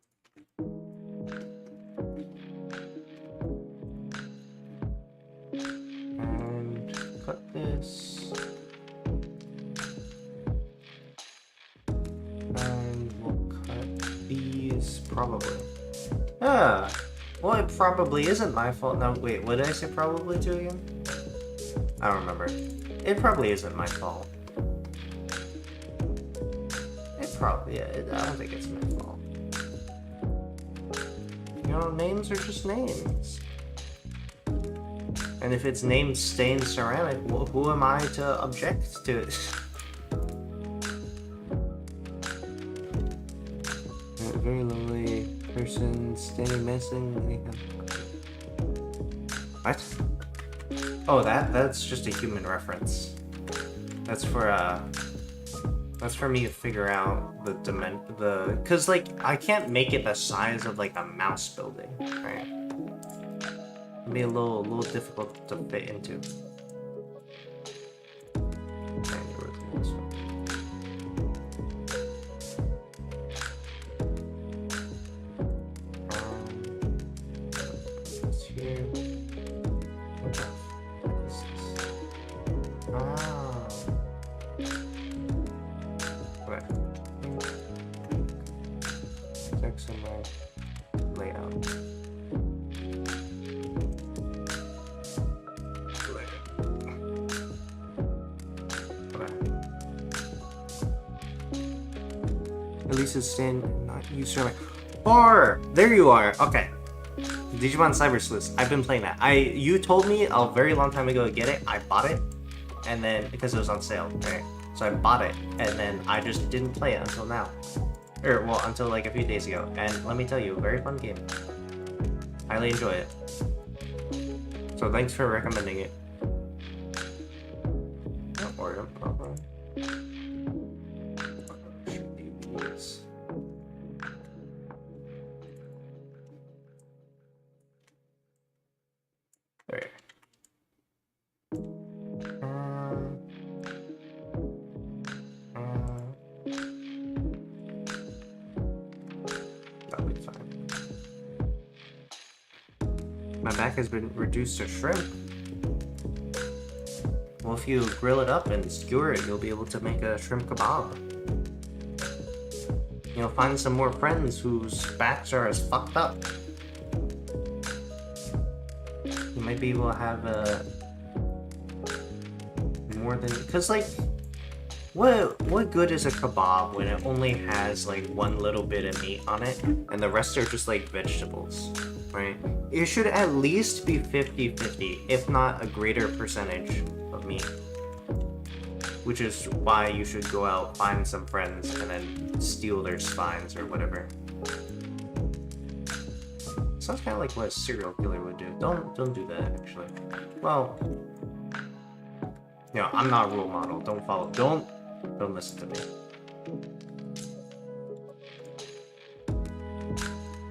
And cut this. And we'll cut these, probably. Ah! Well, it probably isn't my fault. No, wait, what did I say probably to again? I don't remember. It probably isn't my fault. Probably, yeah, I don't think it's my fault. You know, names are just names. And if it's named stained ceramic, well, who am I to object to it? A very lonely person staying missing. What? Oh, that's just a human reference. That's for me to figure out cause like I can't make it the size of like a mouse building, right? It'd be a little difficult to fit into. Not use your bar. There you are. Okay. Digimon Cyber Sleuths. I've been playing that. You told me a very long time ago to get it. I bought it, and then because it was on sale, right? So I bought it, and then I just didn't play it until now, until like a few days ago. And let me tell you, very fun game. Highly enjoy it. So thanks for recommending it. Don't worry, no problem. My back has been reduced to shrimp. Well, if you grill it up and skewer it, you'll be able to make a shrimp kebab. You'll find some more friends whose backs are as fucked up. You might be able to have more than... Cause like, what good is a kebab when it only has like one little bit of meat on it and the rest are just like vegetables, right? It should at least be 50-50, if not a greater percentage of meat. Which is why you should go out, find some friends, and then steal their spines or whatever. Sounds kind of like what a serial killer would do. Don't do that, actually. Well, I'm not a role model. Don't follow. Don't listen to me.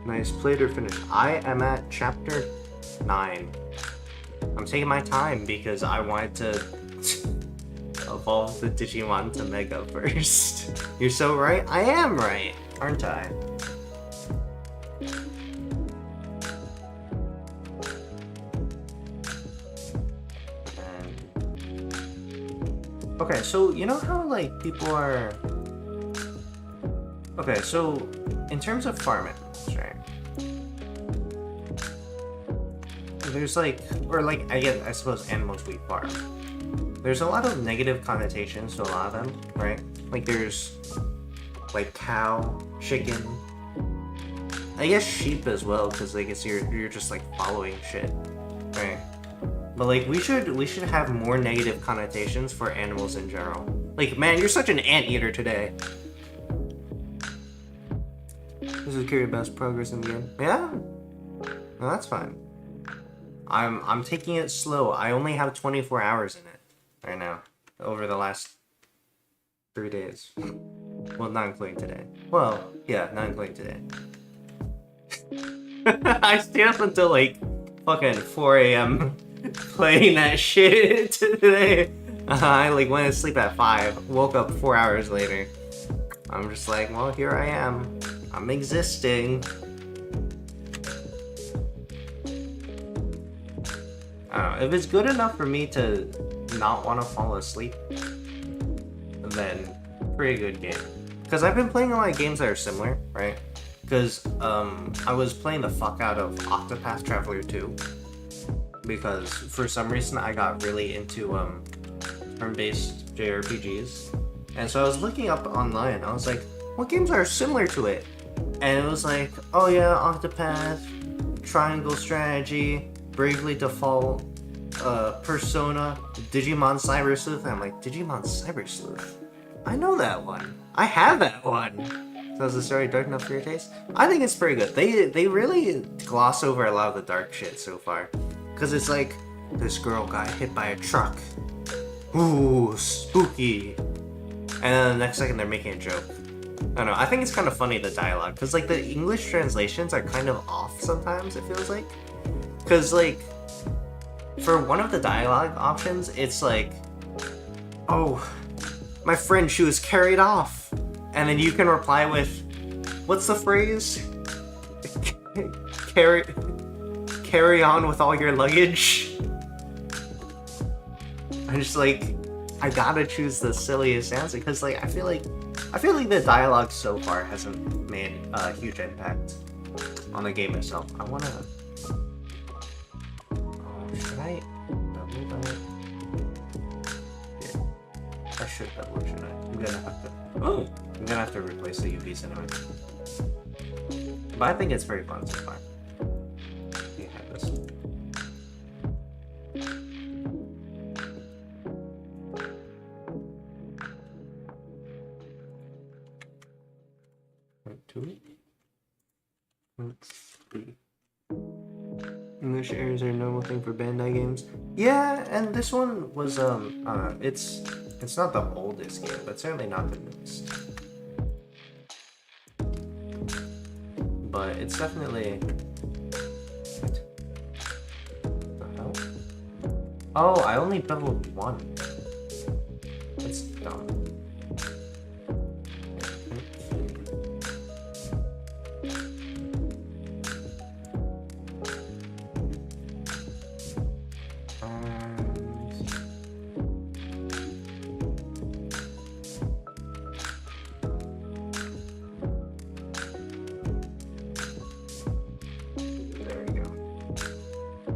Nice, played or finished. I am at chapter 9. I'm taking my time because I wanted to evolve the Digimon to Mega first. You're so right. I am right, aren't I? Okay, so you know how like people are... Okay, so in terms of farming, right? There's like, or like, I suppose animals we farm. There's a lot of negative connotations to a lot of them, right? Like there's like cow, chicken, I guess sheep as well, because like it's you're just like following shit, right? But like we should have more negative connotations for animals in general. Like, man, you're such an anteater today. This is your best progress in the game. Yeah? No, that's fine. I'm taking it slow. I only have 24 hours in it right now. Over the last 3 days. Well, not including today. Well, yeah, not including today. I stayed up until like fucking 4 a.m. playing that shit today. I like went to sleep at 5, woke up 4 hours later. I'm just like, well, here I am. I'm existing. I don't know. If it's good enough for me to not want to fall asleep, then pretty good game. Because I've been playing a lot of games that are similar, right? Because I was playing the fuck out of Octopath Traveler 2. Because for some reason I got really into turn-based JRPGs. And so I was looking up online. I was like, what games are similar to it? And it was like, oh yeah, Octopath, Triangle Strategy, Bravely Default, Persona, Digimon Cyber Sleuth. And I'm like, Digimon Cyber Sleuth? I know that one. I have that one. So is the story dark enough for your taste? I think it's pretty good. They really gloss over a lot of the dark shit so far. Because it's like, this girl got hit by a truck. Ooh, spooky. And then the next second they're making a joke. I don't know, I think it's kind of funny, the dialogue, because like the English translations are kind of off sometimes, it feels like. Because like, for one of the dialogue options, it's like, oh, my friend, she was carried off. And then you can reply with, what's the phrase? Carry on with all your luggage. I'm just like, I gotta choose the silliest answer, because like I feel like the dialogue so far hasn't made a huge impact on the game itself. I wanna. Oh, should I double that? Yeah, I should double, shouldn't I? I'm gonna have to. Oh, I'm gonna have to replace the UV cinema. But I think it's very fun so far. You have this. Let's see. English errors are a normal thing for Bandai games. Yeah, and this one was it's not the oldest game, but certainly not the newest. But it's definitely. What the hell? Oh, I only beveled one. That's dumb.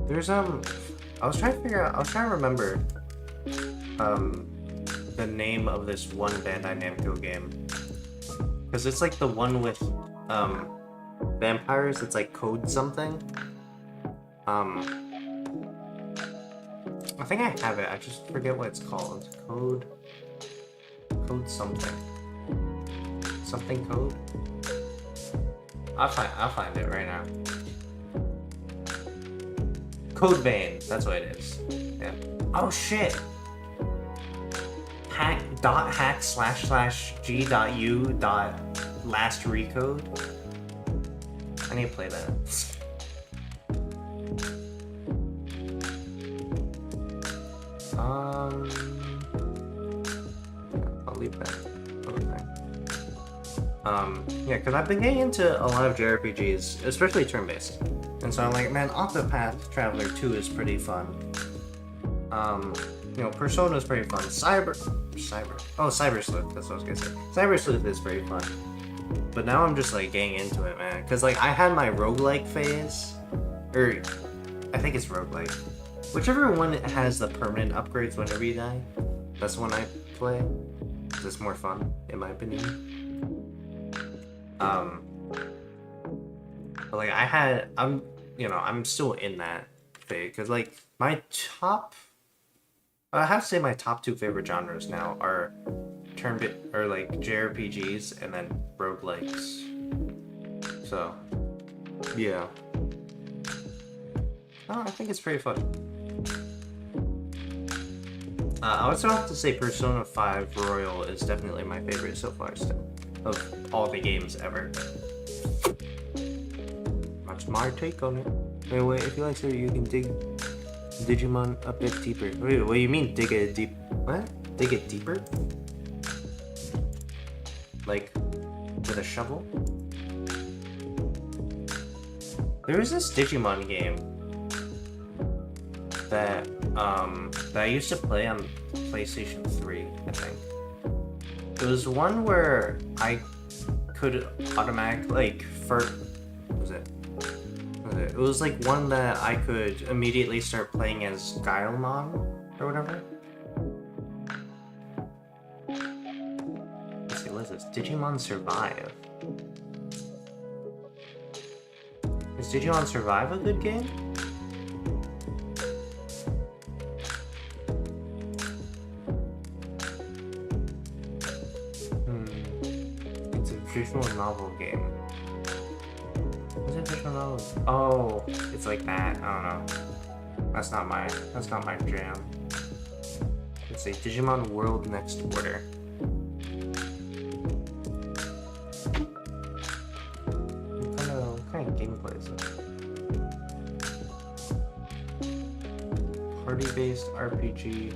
There's I was trying to remember the name of this one Bandai Namco game, because it's like the one with vampires. It's like Code something. I think I have it. I just forget what it's called. Code something. Something Code. I'll find it right now. Code Vein, that's what it is. Yeah. Oh shit! hack.hack//g.u.last recode. I need to play that. I'll leave that. Yeah, because I've been getting into a lot of JRPGs, especially turn-based. And so I'm like, man, Octopath Traveler 2 is pretty fun. You know, Persona is pretty fun. Cyber Sleuth, that's what I was gonna say. Cyber Sleuth is pretty fun. But now I'm just like getting into it, man. Because like I had my roguelike phase, or I think it's roguelike. Whichever one has the permanent upgrades whenever you die, that's the one I play. Because it's more fun, in my opinion. But like I'm still in that phase, because like I have to say my top two favorite genres now are turn-based or like JRPGs and then roguelikes. So yeah. Oh, I think it's pretty fun. I also have to say Persona 5 Royal is definitely my favorite so far still, of all the games ever. That's my take on it. Anyway, if you like it, you can dig Digimon a bit deeper. Wait, what do you mean dig it deep? What? Dig it deeper? Like, with a shovel? There was this Digimon game that I used to play on PlayStation 3, I think. It was one where I could automatically, it was like one that I could immediately start playing as Guilemon or whatever. Let's see, what is this? Digimon Survive. Is Digimon Survive a good game? It's a visual novel game. Is it visual novel? Oh, it's like that. I don't know. That's not my jam. Let's see, Digimon World Next Order. What kind of gameplay is it? Party-based RPG.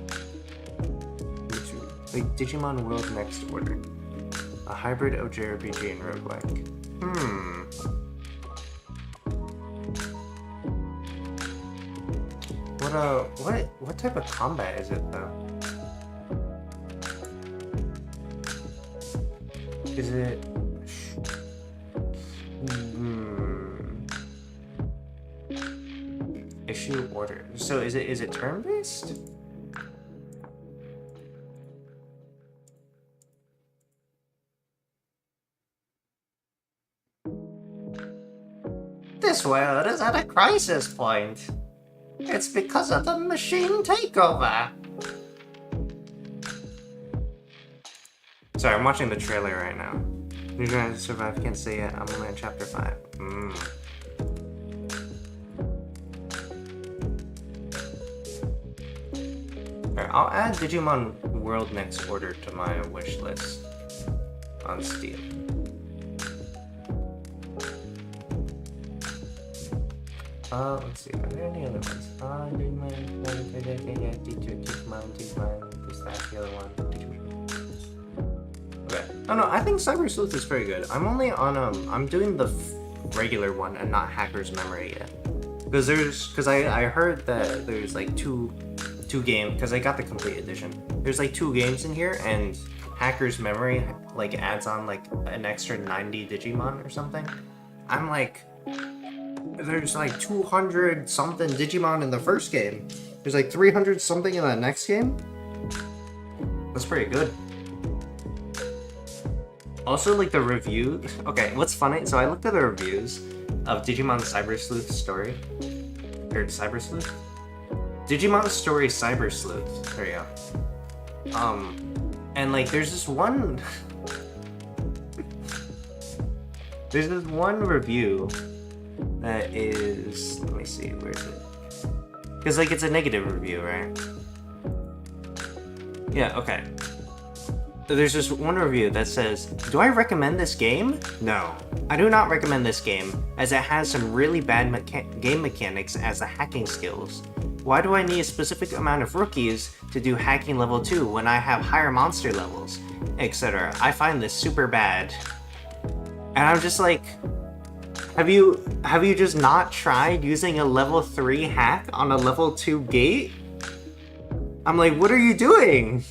Like Digimon World Next Order. A hybrid OJRPG and roguelike. What type of combat is it though? Is it issue order? So is it turn-based? This world is at a crisis point. It's because of the machine takeover. Sorry, I'm watching the trailer right now. You're gonna survive, can't say it. I'm only on chapter 5. Alright, I'll add Digimon World Next Order to my wish list on Steam. Let's see, are there any other ones? Okay. Oh no, I think Cyber Sleuth is very good. I'm only on I'm doing the regular one and not Hacker's Memory yet. Because I heard that there's like two games, because I got the complete edition. There's like 2 games in here, and Hacker's Memory like adds on like an extra 90 Digimon or something. I'm like, there's like 200 something Digimon in the first game. There's like 300 something in the next game. That's pretty good. Also, like the review. Okay, what's funny? So I looked at the reviews of Digimon Cyber Sleuth story. Or Cyber Sleuth? Digimon Story Cyber Sleuth. There you go. And like there's this one review that is, let me see, where is it? Because like it's a negative review, right? Yeah, okay. There's this one review that says, do I recommend this game? No. I do not recommend this game, as it has some really bad game mechanics as the hacking skills. Why do I need a specific amount of rookies to do hacking level 2 when I have higher monster levels, etc.? I find this super bad. And I'm just like, have you just not tried using a level 3 hack on a level 2 gate? I'm like, what are you doing?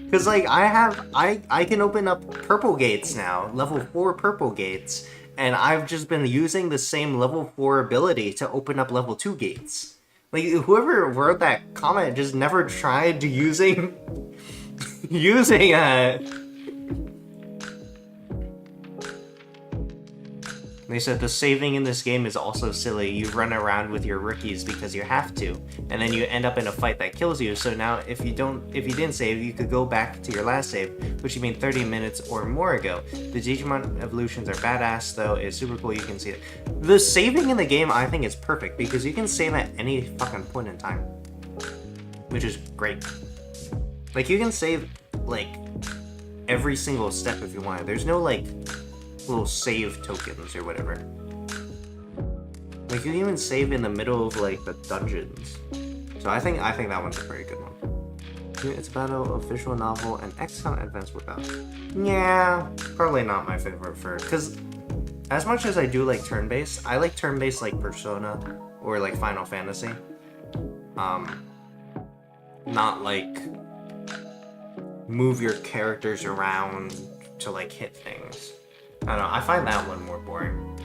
Because like I can open up purple gates now, level 4 purple gates, and I've just been using the same level 4 ability to open up level 2 gates. Like whoever wrote that comment just never tried using They said the saving in this game is also silly. You run around with your rookies because you have to, and then you end up in a fight that kills you. So now if you didn't save, you could go back to your last save, which you made 30 minutes or more ago. The Digimon evolutions are badass though. It's super cool. You can see it. The saving in the game, I think, is perfect because you can save at any fucking point in time, which is great. Like you can save like every single step if you want. There's no like little save tokens or whatever. Like you can even save in the middle of like the dungeons. So I think that one's a pretty good one. It's Battle, a visual novel, and XCOM Advance Without. Yeah, probably not my favorite because as much as I do like turn-based, I like turn-based like Persona or like Final Fantasy. Not like move your characters around to like hit things. I don't know, I find that one more boring.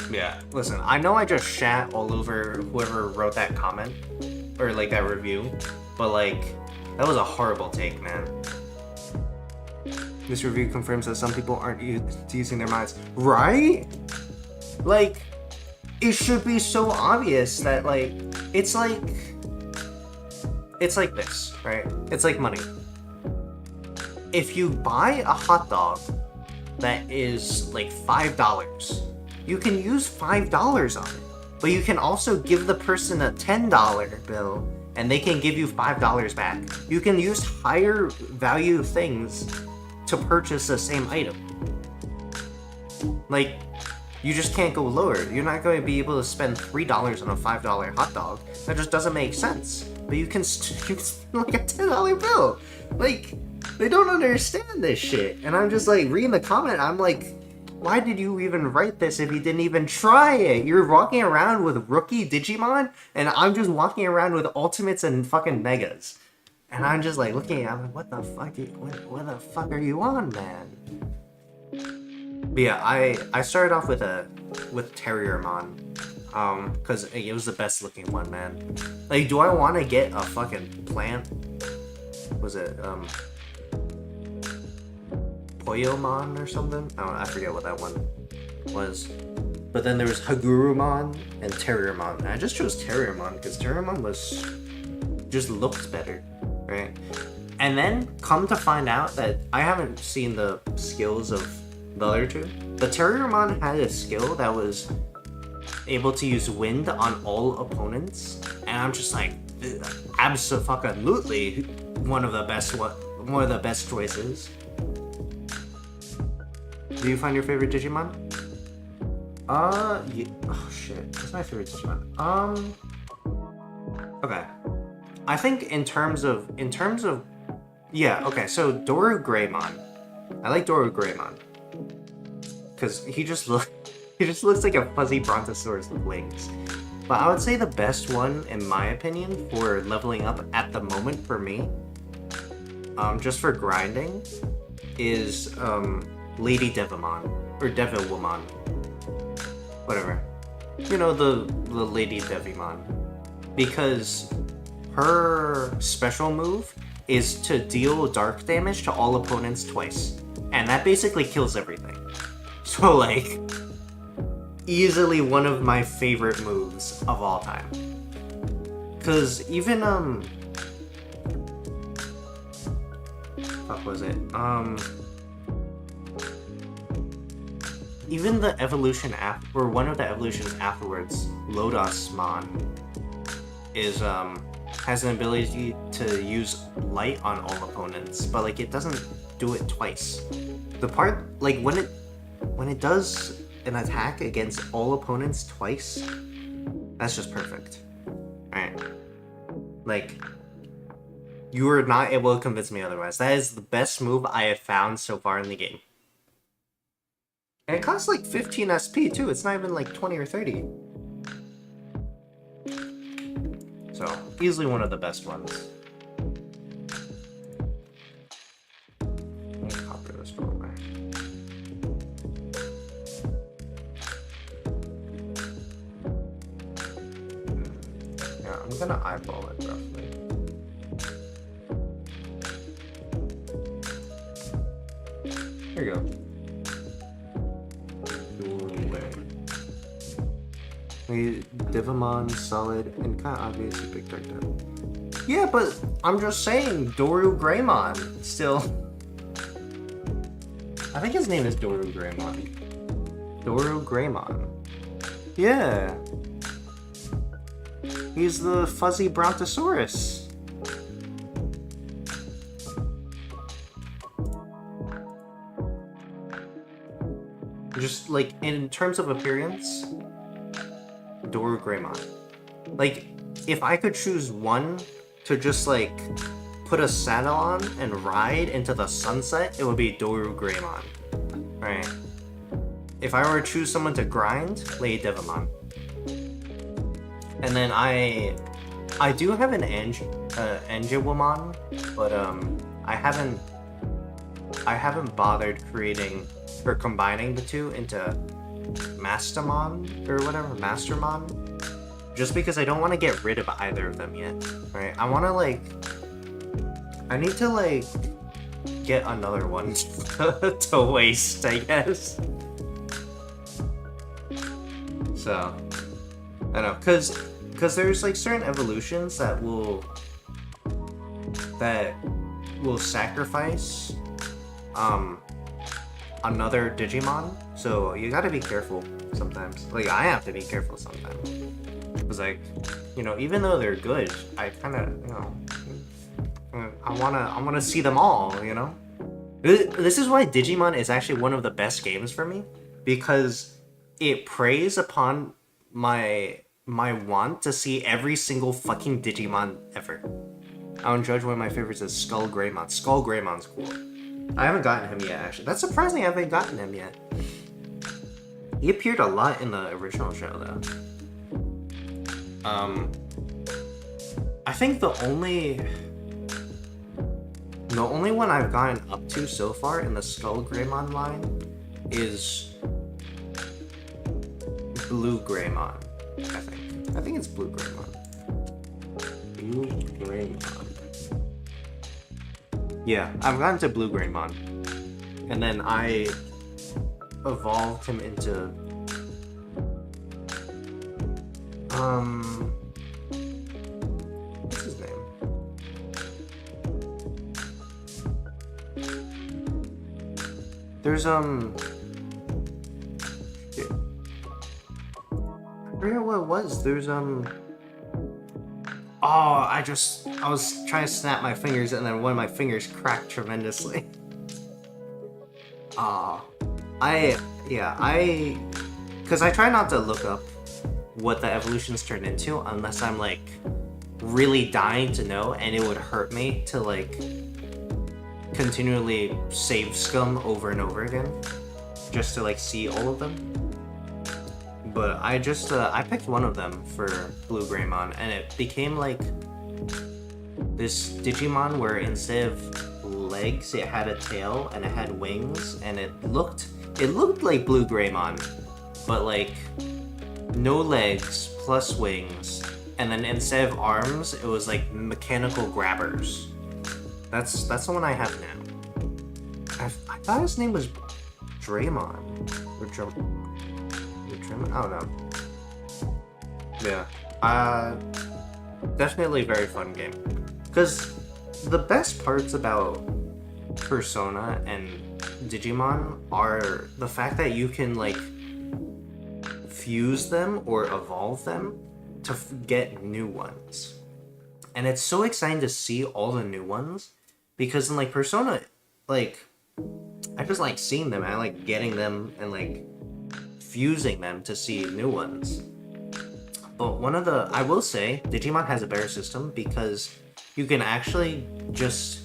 Yeah, listen, I know I just shat all over whoever wrote that comment, or like that review, but like, that was a horrible take, man. This review confirms that some people aren't using their minds. Right? Like, it should be so obvious that like, it's like this, right? It's like money. If you buy a hot dog that is like $5, you can use $5 on it. But you can also give the person a $10 bill and they can give you $5 back. You can use higher value things to purchase the same item. Like, you just can't go lower. You're not going to be able to spend $3 on a $5 hot dog. That just doesn't make sense. But you can spend like a $10 bill. Like, they don't understand this shit. And I'm just like, reading the comment, I'm like, why did you even write this if you didn't even try it? You're walking around with rookie Digimon, and I'm just walking around with ultimates and fucking megas. And I'm just like looking at it, I'm like, what the fuck? What the fuck are you on, man? But yeah, I started off with Terriermon, because it was the best looking one, man. Like, do I want to get a fucking plant? Was it Poyomon or something? I forget what that one was. But then there was Hagurumon and Terriermon. And I just chose Terriermon because Terriermon just looked better, right? And then come to find out that I haven't seen the skills of the other two. The Terriermon had a skill that was able to use wind on all opponents, and I'm just like, absolutely one of the best choices. Do you find your favorite Digimon? Yeah. Oh shit, what's my favorite Digimon? Okay. I think in terms of, yeah, okay, so Doru Greymon. I like Doru Greymon. Because he just looks like a fuzzy brontosaurus with wings. But I would say the best one, in my opinion, for leveling up at the moment for me, just for grinding, is, Lady Devimon, or Devilwoman, whatever. You know, the Lady Devimon. Because her special move is to deal dark damage to all opponents twice. And that basically kills everything. So, like, easily one of my favorite moves of all time. Because even, what was it? Even the evolution or one of the evolutions afterwards, Lodosmon, is has an ability to use light on all opponents, but like it doesn't do it twice. The part like when it does an attack against all opponents twice, that's just perfect. Alright. Like, you are not able to convince me otherwise. That is the best move I have found so far in the game. And it costs like 15 SP too, it's not even like 20 or 30. So, easily one of the best ones. Let me copy this go away. Yeah, I'm gonna eyeball it roughly. Here you go. Devimon, solid, and kind of obvious you picked Dark Devil. Yeah, but I'm just saying, Doru Greymon, still. I think his name is Doru Greymon. Doru Greymon. Yeah. He's the fuzzy brontosaurus. Just, like, in terms of appearance, Doru Greymon. Like, if I could choose one to just, like, put a saddle on and ride into the sunset, it would be Doru Greymon. Right. If I were to choose someone to grind, Lady Devimon. And then I do have an Angewomon, but I haven't bothered creating or combining the two into Mastamon or whatever, Mastermon, just because I don't want to get rid of either of them yet. Right? I want to I need to get another one to waste, I guess. So I don't know, cause there's certain evolutions that will sacrifice another Digimon. So So you gotta be careful sometimes. Like, I have to be careful sometimes. Cause like, you know, even though they're good, I kind of, you know, I wanna see them all, you know? This is why Digimon is actually one of the best games for me, because it preys upon my want to see every single fucking Digimon ever. I don't judge one of my favorites is Skull Greymon. Skull Greymon's cool. I haven't gotten him yet, actually. That's surprising I haven't gotten him yet. He appeared a lot in the original show, though. I think the only one I've gotten up to so far in the Skull Greymon line is Blue Greymon, I think. I think it's Blue Greymon. Blue Greymon. Yeah, I've gotten to Blue Greymon. And then I evolved him into what's his name? There's shit. I forget what it was. There's oh, I was trying to snap my fingers and then one of my fingers cracked tremendously. Because I try not to look up what the evolutions turn into unless I'm like really dying to know, and it would hurt me to like continually save scum over and over again just to like see all of them. But I just I picked one of them for Blue Greymon, and it became like this Digimon where instead of legs it had a tail and it had wings, and it looked like Blue Greymon, but like no legs plus wings, and then instead of arms it was like mechanical grabbers. That's the one I have now. I thought his name was Draymon or Draymon. I don't know. Yeah. Definitely a very fun game. Because the best parts about Persona and Digimon are the fact that you can like fuse them or evolve them to get new ones. And it's so exciting to see all the new ones, because in like Persona, like I just like seeing them, I like getting them and like fusing them to see new ones. But I will say, Digimon has a better system because you can actually just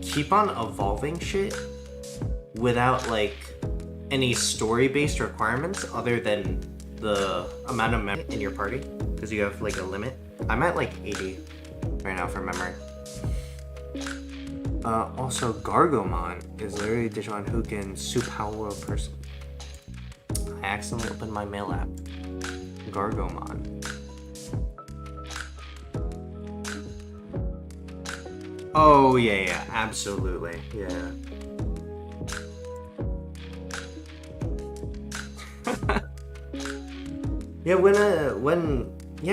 keep on evolving shit without like any story-based requirements other than the amount of memory in your party, because you have like a limit. I'm at like 80 right now for memory. Also, Gargomon is literally a Digimon who can superpower a person. I accidentally opened my mail app. Gargomon. Oh yeah, absolutely, yeah. Yeah,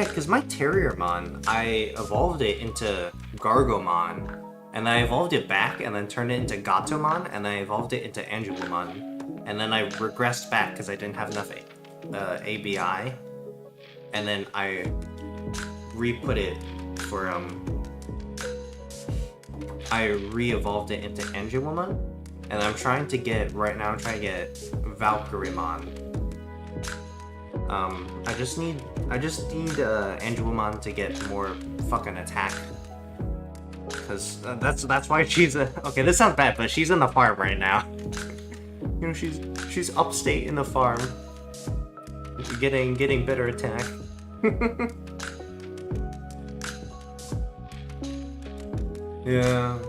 because my Terriermon, I evolved it into Gargomon, and I evolved it back, and then turned it into Gatomon, and I evolved it into Angewomon, and then I regressed back because I didn't have enough ABI, and then I re-put it for I re-evolved it into Angewomon, and I'm trying to get Valkyremon. I just need Angewomon to get more fucking attack, because that's why she's okay. This sounds bad, but she's in the farm right now. You know, she's upstate in the farm, getting better attack. Yeah.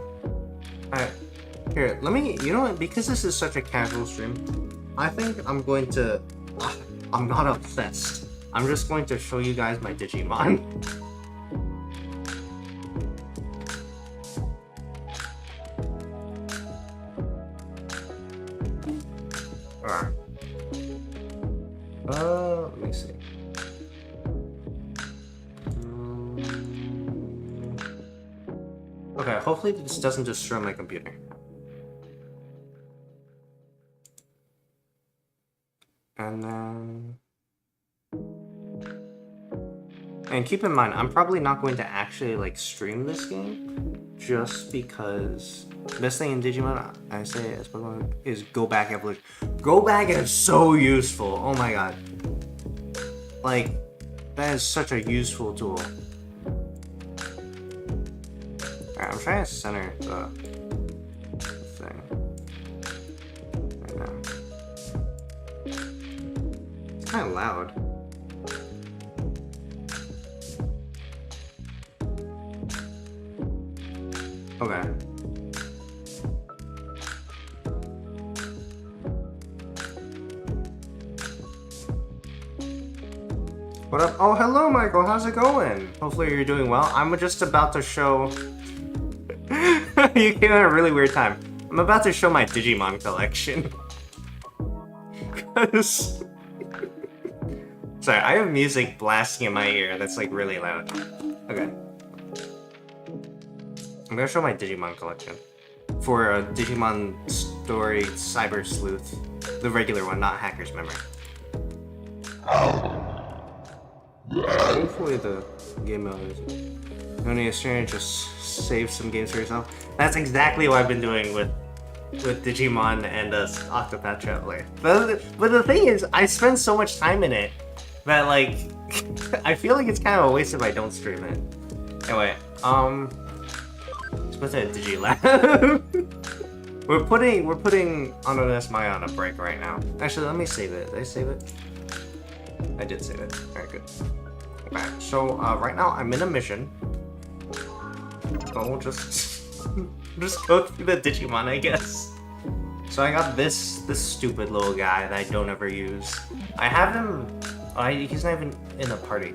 Alright. Here, let me, you know what, because this is such a casual stream, I think I'm going to, I'm not obsessed. I'm just going to show you guys my Digimon. Alright. Let me see. Okay, hopefully this doesn't destroy my computer. And keep in mind, I'm probably not going to actually like stream this game, just because best thing in Digimon, I say as Pokemon, is go back and look. Go back is so useful. Oh my god, like that is such a useful tool. Alright, I'm trying to center the thing right now. It's kind of loud. Okay. What up? Oh, hello, Michael. How's it going? Hopefully you're doing well. I'm just about to show... You came at a really weird time. I'm about to show my Digimon collection. Because... Sorry, I have music blasting in my ear that's like really loud. Okay. I'm gonna show my Digimon collection. For a Digimon Story Cyber Sleuth. The regular one, not Hacker's Memory. Hopefully the game mode is... You need a stream, just save some games for yourself. That's exactly what I've been doing with Digimon and Octopath Traveler. But the thing is, I spend so much time in it that like I feel like it's kind of a waste if I don't stream it. Anyway, supposed to have Digilab. we're putting Autodesk Maya on a break right now. Actually, let me save it. Did I save it? I did save it. Alright, good. Okay, so right now I'm in a mission. So we'll just go through the Digimon, I guess. So I got this stupid little guy that I don't ever use. I have him. He's not even in a party,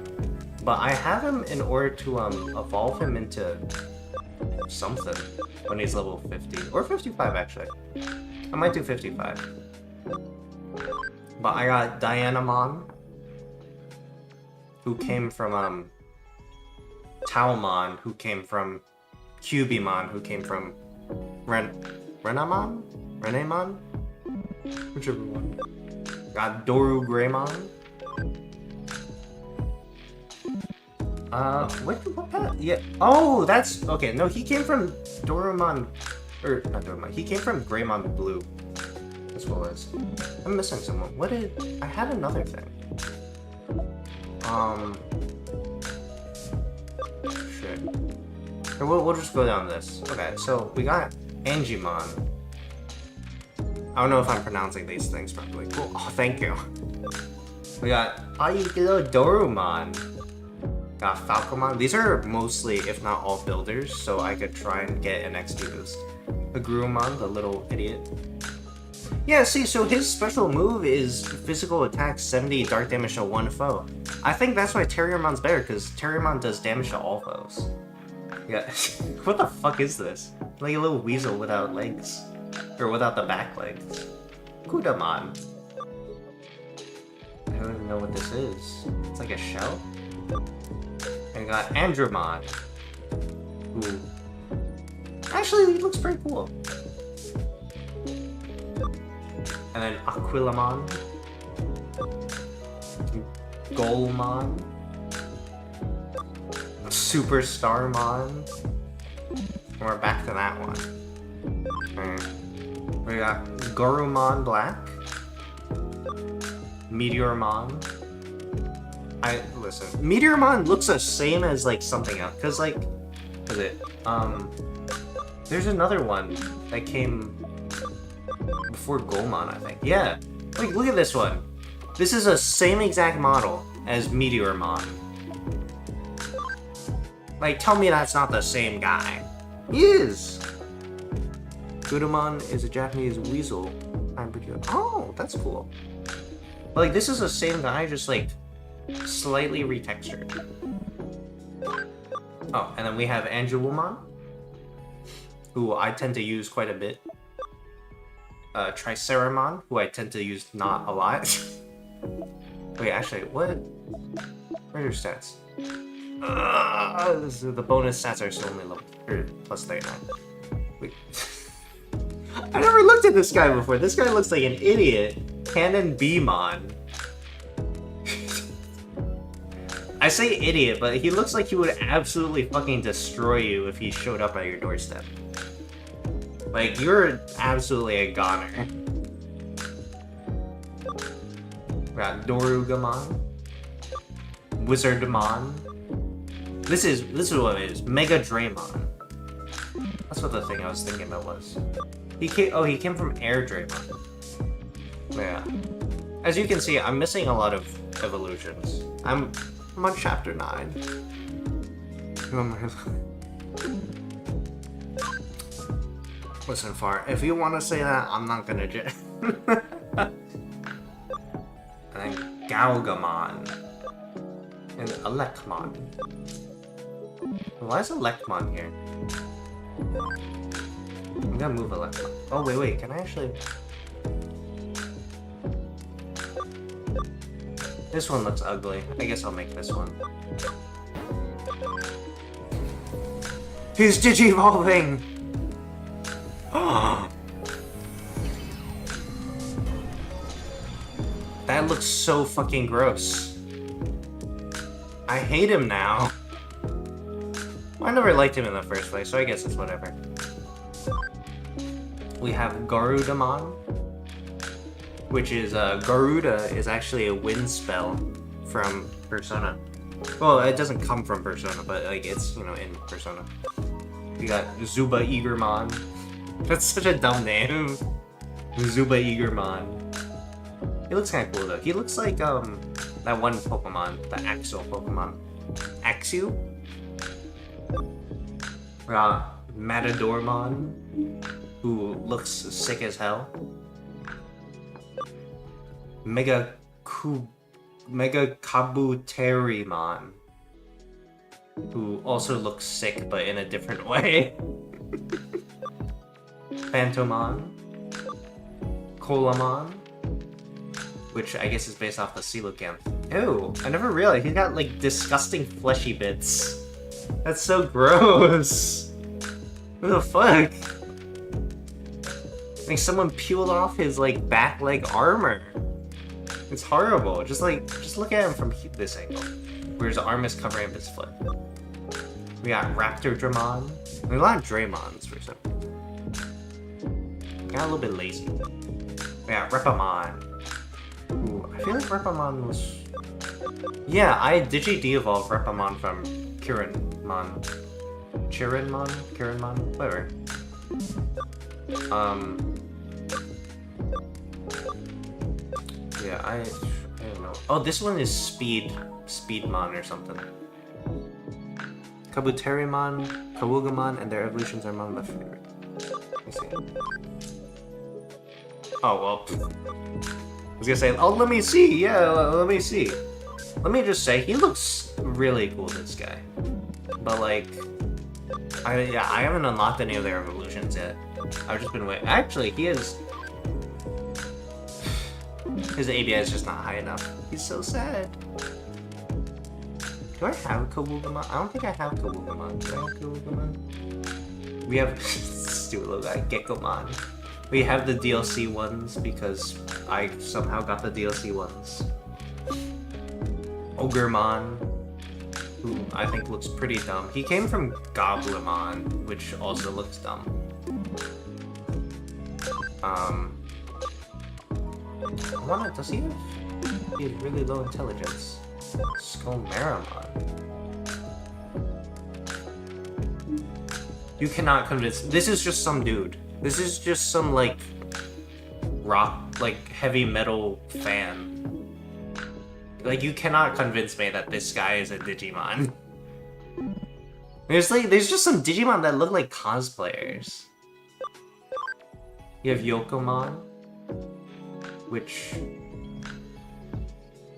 but I have him in order to evolve him into something when he's level 50 or 55 actually. I might do 55. But I got Dianamon, who came from Taomon, who came from Cubimon, who came from Renamon? Whichever one. Got Doru Greymon. What path? Yeah. Oh, that's okay. No, he came from Dorumon, or not Dorumon. He came from Greymon Blue. That's what it was. I'm missing someone. What did I had another thing? Shit. We'll just go down this. Okay, so we got Angimon. I don't know if I'm pronouncing these things properly. Cool. Oh, thank you. We got Dorumon. Got Falcomon. These are mostly, if not all, builders, so I could try and get an XP boost. Agrumon, the little idiot. Yeah, see, so his special move is physical attack 70, dark damage to one foe. I think that's why Terriermon's better, because Terriermon does damage to all foes. Yeah. What the fuck is this? Like a little weasel without legs. Or without the back legs. Kudamon. I don't even know what this is. It's like a shell? And got Andromon. Who... Actually, he looks pretty cool. And then Aquilamon. Golmon. Superstarmon. And we're back to that one. Alright. We got Gorumon Black. Meteormon. Listen. Meteormon looks the same as like something else. Cause like, what is it? There's another one that came before Golmon, I think. Yeah. Like, look at this one. This is the same exact model as Meteormon. Like, tell me that's not the same guy. He is! Kudamon is a Japanese weasel. Oh, that's cool. But, like, this is the same guy, just, like, slightly retextured. Oh, and then we have Angelomon, who I tend to use quite a bit. Triceramon, who I tend to use not a lot. Wait, actually, what? Where are your stats? The bonus stats are still only level plus 39. Wait. I never looked at this guy before. This guy looks like an idiot. Cannon Beemon. I say idiot, but he looks like he would absolutely fucking destroy you if he showed up at your doorstep. Like, you're absolutely a goner. We got Dorugamon. Wizardmon. This is what it is. Mega Draymon. That's what the thing I was thinking about was. He came from Air Draymon. Yeah. As you can see, I'm missing a lot of evolutions. I'm on chapter 9. Listen, Far, if you want to say that, I'm not gonna and then Galgamon. And Elecmon. Why is Elecmon here? I'm gonna move Elecmon. Oh, wait, can I actually... This one looks ugly. I guess I'll make this one. He's Digivolving! That looks so fucking gross. I hate him now. I never liked him in the first place, so I guess it's whatever. We have Garudamon, which is, Garuda is actually a wind spell from Persona. Well, it doesn't come from Persona, but, like, it's, you know, in Persona. We got Zuba Eagermon. That's such a dumb name. Zuba Eagermon. He looks kinda cool, though. He looks like, that one Pokemon, the Axel Pokemon. Axew? We got Matadormon, who looks sick as hell. Mega Kabuterimon, who also looks sick, but in a different way. Phantomon. Colamon, which I guess is based off the Coelacanth. Ew, I never realized he's got, like, disgusting fleshy bits. That's so gross. What the fuck? Like, someone peeled off his, like, back leg armor. It's horrible. Just look at him from this angle, where his arm is covering up his foot. We got Raptordramon. There's a lot of Draymons for some. Got a little bit lazy. We got Repamon. Ooh, I feel like Repamon was... Yeah, I Digi-de-evolved Repamon from Kirinmon. Kirinmon? Whatever. Yeah, I don't know. Oh, this one is Speedmon or something. Kabuterimon, Kawugamon, and their evolutions are among my favorite. Let me see. Oh, well. I was gonna say, oh, let me see, yeah, let me see. Let me just say, he looks really cool, this guy. But, like, I haven't unlocked any of their evolutions yet. I've just been waiting. Actually, he is... His ABI is just not high enough. He's so sad. Do I have Kawugamon? I don't think I have Kawugamon. Do I have Kawugamon? We have... Stupid little guy, Gekomon. We have the DLC ones because I somehow got the DLC ones. Ogremon, who I think looks pretty dumb. He came from Goblimon, which also looks dumb. Does he have... He has really low intelligence. Skolmeramon. You cannot convince... This is just some dude. This is just some, like, rock, like, heavy metal fan. Like, you cannot convince me that this guy is a Digimon. There's just some Digimon that look like cosplayers. You have Yokomon, which...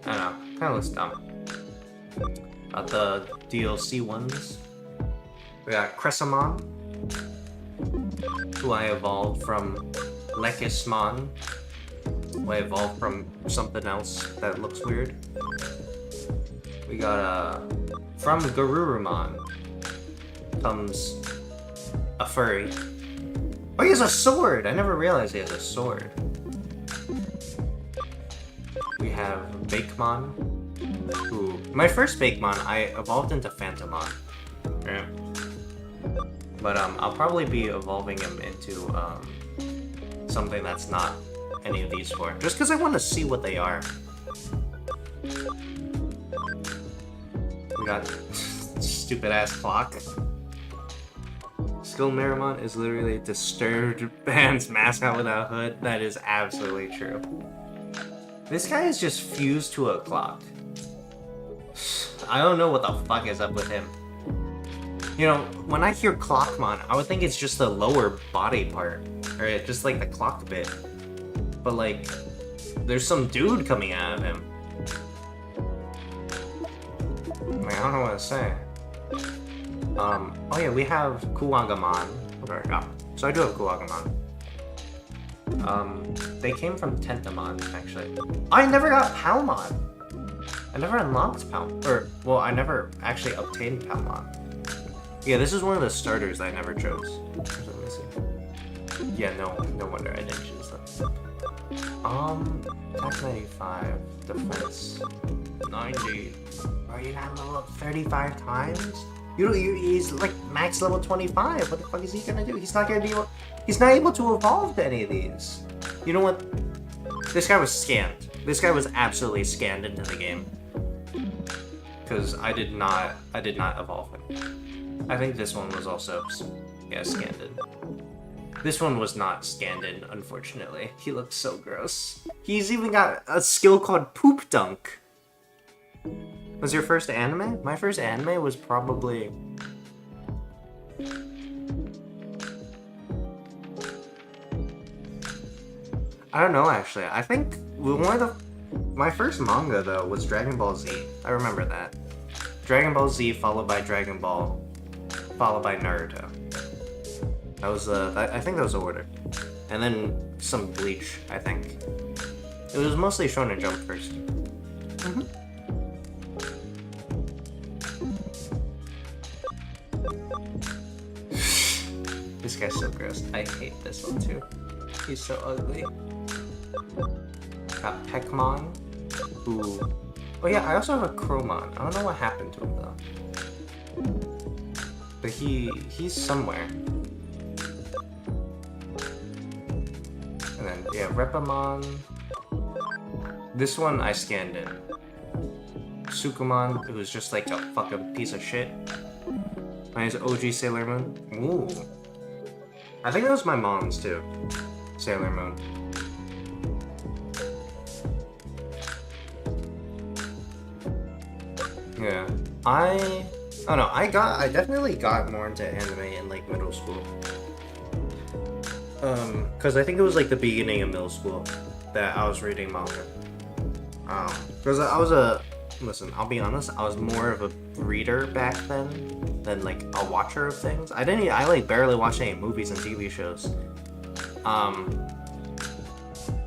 I don't know, kinda looks dumb. Got the DLC ones. We got Cressamon, who I evolved from Lekismon, who I evolved from something else that looks weird. We got, from Garurumon comes a furry. Oh, he has a sword! I never realized he has a sword. We have Bakemon, Ooh. My first Bakemon, I evolved into Phantomon. Right? But I'll probably be evolving him into something that's not any of these four. Just because I want to see what they are. We got stupid ass clock. Skill Miramon is literally a disturbed band's mascot without a hood. That is absolutely true. This guy is just fused to a clock. I don't know what the fuck is up with him. You know, when I hear Clockmon, I would think it's just the lower body part. Or just like the clock bit. But like, there's some dude coming out of him. I mean, I don't know what to say. Oh yeah, we have Kuwagamon. What do I got? So I do have Kuwagamon. They came from Tentamon, actually. I never got Palmon! I never unlocked Palmon. Or, well, I never actually obtained Palmon. Yeah, this is one of the starters I never chose. So let me see. Yeah, no wonder I didn't choose them. Attack 95, defense 90. Are you not level up 35 times? He's like max level 25. What the fuck is he gonna do? He's not gonna be able. He's not able to evolve to any of these. You know what? This guy was scanned. This guy was absolutely scanned into the game. Because I did not evolve him. I think this one was also, yeah, scanned in. This one was not scanned in, unfortunately. He looks so gross. He's even got a skill called Poop Dunk. Was your first anime? My first anime was probably... I don't know, actually. I think one of the... My first manga, though, was Dragon Ball Z. I remember that. Dragon Ball Z followed by Dragon Ball, followed by Naruto. That was I think that was the order. And then some Bleach, I think. It was mostly Shonen Jump first. This guy's so gross. I hate this one too. He's so ugly. Got Peckmon, who... Oh yeah, I also have a Cromon. I don't know what happened to him though. But he's somewhere. And then, yeah, Repamon. This one I scanned in. Sukumon, who was just like a fucking piece of shit. Mine is OG Sailor Moon. Ooh. I think that was my mom's too. Sailor Moon. Yeah. I don't know, I definitely got more into anime in like middle school. Cause I think it was like the beginning of middle school that I was reading manga. Cause listen, I'll be honest, I was more of a reader back then than like a watcher of things. I like barely watched any movies and TV shows.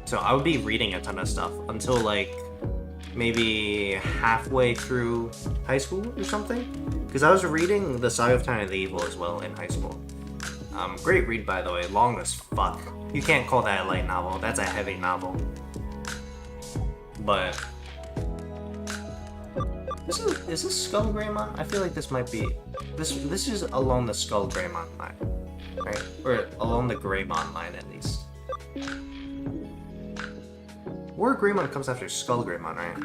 So I would be reading a ton of stuff until like maybe halfway through high school or something. Because I was reading The Saga of Time of the Evil as well in high school. Great read, by the way, long as fuck. You can't call that a light novel, that's a heavy novel. But... Is this Skull Greymon? I feel like this might be... This is along the Skull Greymon line, right? Or along the Greymon line, at least. War Greymon comes after Skull Greymon, right?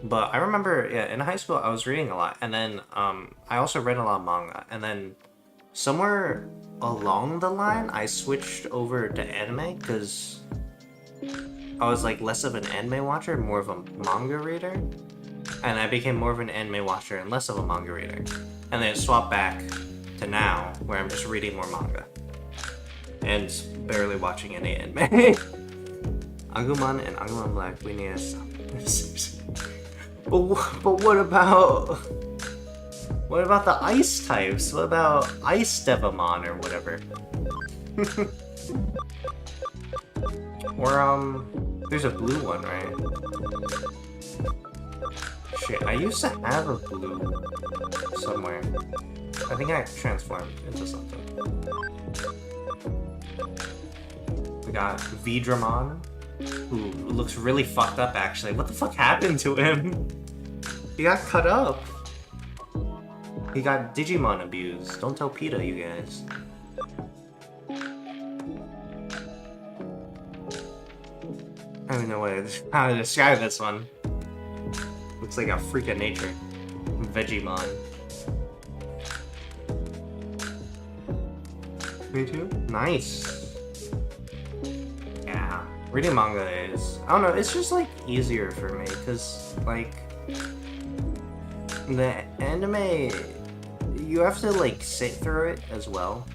But I remember, yeah, in high school I was reading a lot, and then I also read a lot of manga, and then somewhere along the line I switched over to anime, because I was like less of an anime watcher, more of a manga reader. And I became more of an anime watcher and less of a manga reader. And then it swapped back to now, where I'm just reading more manga. And barely watching any anime. Agumon and Agumon Black, we need to... But what about... What about the ice types? What about Ice Devamon or whatever? Or, there's a blue one, right? Shit, I used to have a blue somewhere. I think I transformed into something. We got Vidramon, who looks really fucked up, actually. What the fuck happened to him? He got cut up. He got Digimon abused. Don't tell PETA, you guys. I don't know how to describe this one. Looks like a freak of nature. Vegemon. Me too? Nice. Yeah. Reading manga is... I don't know, it's just like easier for me, because like... The anime... You have to like sit through it as well.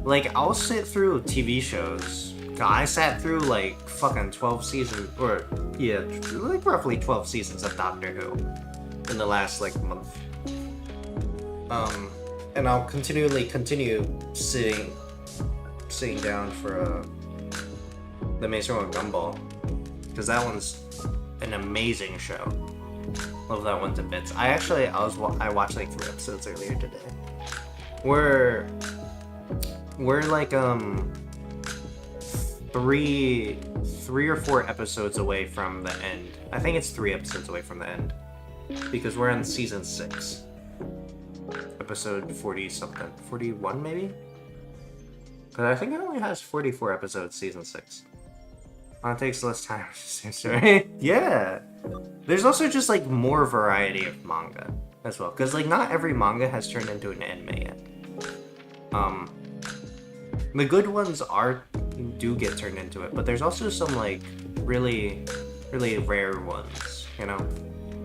Like, I'll sit through TV shows. I sat through like fucking 12 seasons, or yeah, like roughly 12 seasons of Doctor Who in the last like month. And I'll continue sitting down for the Maze Runner Gumball, because that one's an amazing show. Love that one to bits. I watched like 3 episodes earlier today. We're like three or 4 episodes away from the end. I think it's 3 episodes away from the end, because we're on season 6, episode 40 something, 41 maybe. But I think it only has 44 episodes, season 6. It takes less time, right? Yeah. There's also just like more variety of manga as well, because like not every manga has turned into an anime yet. The good ones do get turned into it, but there's also some like really rare ones, you know,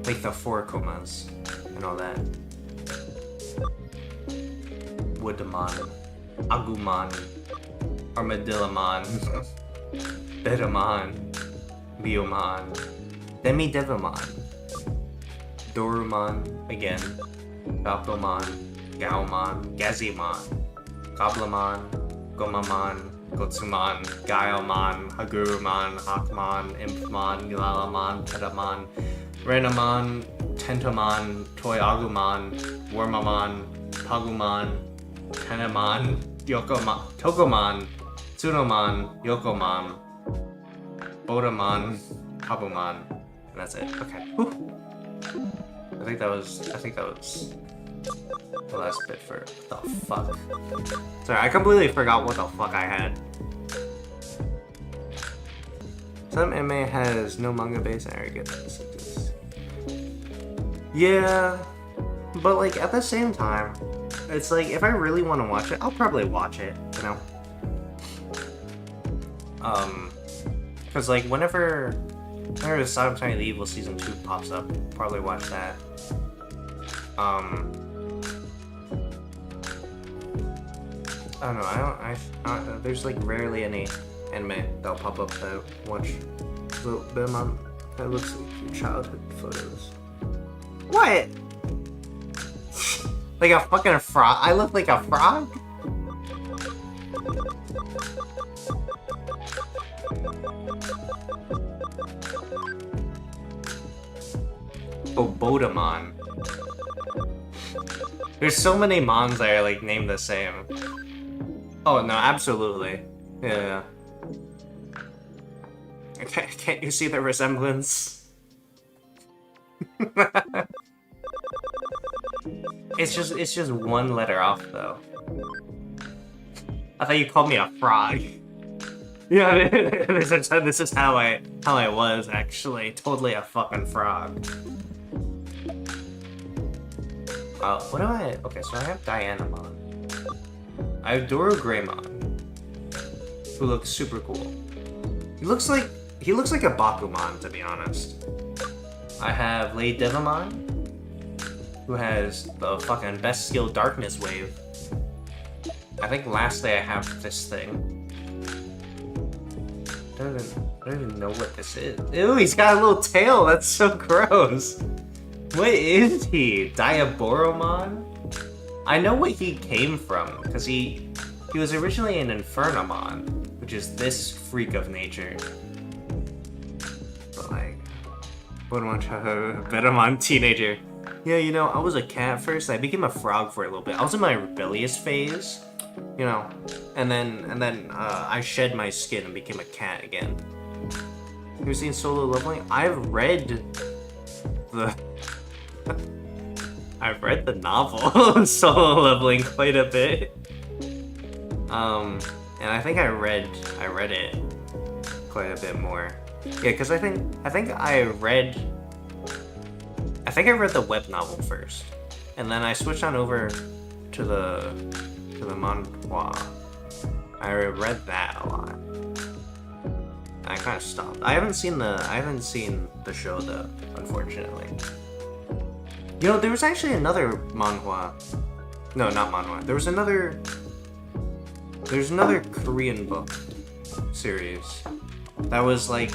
like the 4 komas and all that. Woodamon, Agumon, Armadillomon, Bedamon, Biomon, Demidevimon, Dorumon again, Balcomon, Gaomon, Gazimon, Goblimon, Gomamon, Gotsumon, Gaomon, Hagurumon, Hawkmon, Impmon, Yulalomon, Pedamon, Renamon, Tentomon, Toyagumon, Wormamon, Pagumon, Tenemon, Tokomon, Tsunomon, Yokomon, Bodamon, Kabumon, and that's it. Okay. Whew. I think that was the last bit for the fuck. Sorry, I completely forgot what the fuck I had. Some anime has no manga base, and I get this. Yeah, but like at the same time, it's like if I really want to watch it, I'll probably watch it, you know. Cause like whenever the Shimtone and Evil season 2 pops up, I'll probably watch that. I don't know. There's like rarely any anime that'll pop up that I watch. That looks like your childhood photos. What? Like a fucking frog? I look like a frog? Bodamon. There's so many mons that are like named the same. Oh no, absolutely. Yeah. Can't you see the resemblance? It's just one letter off though. I thought you called me a frog. Yeah, this is how I was actually. Totally a fucking frog. What do I... Okay, so I have Dianamon. I have Greymon, who looks super cool. He looks like a Bakumon, to be honest. I have Lady Devamon, who has the fucking best skill Darkness Wave. I think lastly I have this thing. I don't even know what this is. Ew, he's got a little tail. That's so gross. What is he? Diaboromon? I know what he came from, because he was originally an Infernamon, which is this freak of nature. But like, Bedamon teenager. Yeah, you know, I was a cat first. I became a frog for a little bit. I was in my rebellious phase, you know, and then I shed my skin and became a cat again. You've seen Solo Leveling? I've read the I've read the novel Solo Leveling quite a bit. And I think I read it quite a bit more. Yeah, because I think I read the web novel first, and then I switched on over to the manhwa. I read that a lot. I kind of stopped. I haven't seen the show though, unfortunately. You know, there was actually another manhwa. No, not manhwa. There's another Korean book series that was like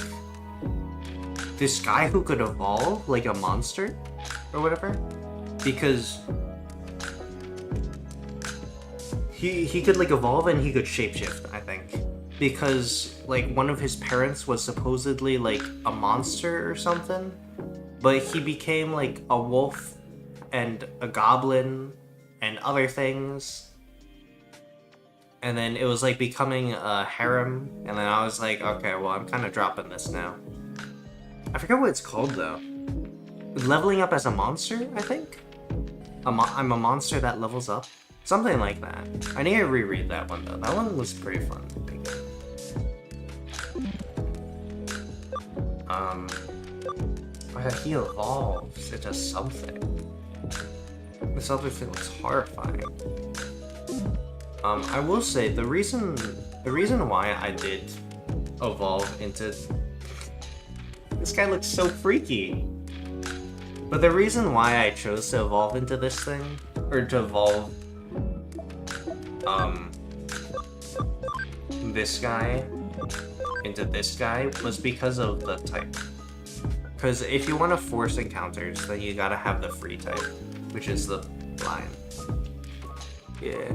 this guy who could evolve like a monster or whatever, because he could like evolve and he could shapeshift, I think, because like one of his parents was supposedly like a monster or something, but he became like a wolf and a goblin and other things, and then it was like becoming a harem, and then I was like, okay, well, I'm kind of dropping this now. I forget what it's called though. Leveling up as a monster, I think. I'm a monster that levels up. Something like that. I need to reread that one though. That one was pretty fun. He evolves into something. This other thing looks horrifying. I will say the reason why I did evolve into this guy looks so freaky. But the reason why I chose to evolve into this thing, or to evolve this guy into this guy, was because of the type. Because if you want to force encounters, then you gotta have the free type, which is the blind. Yeah.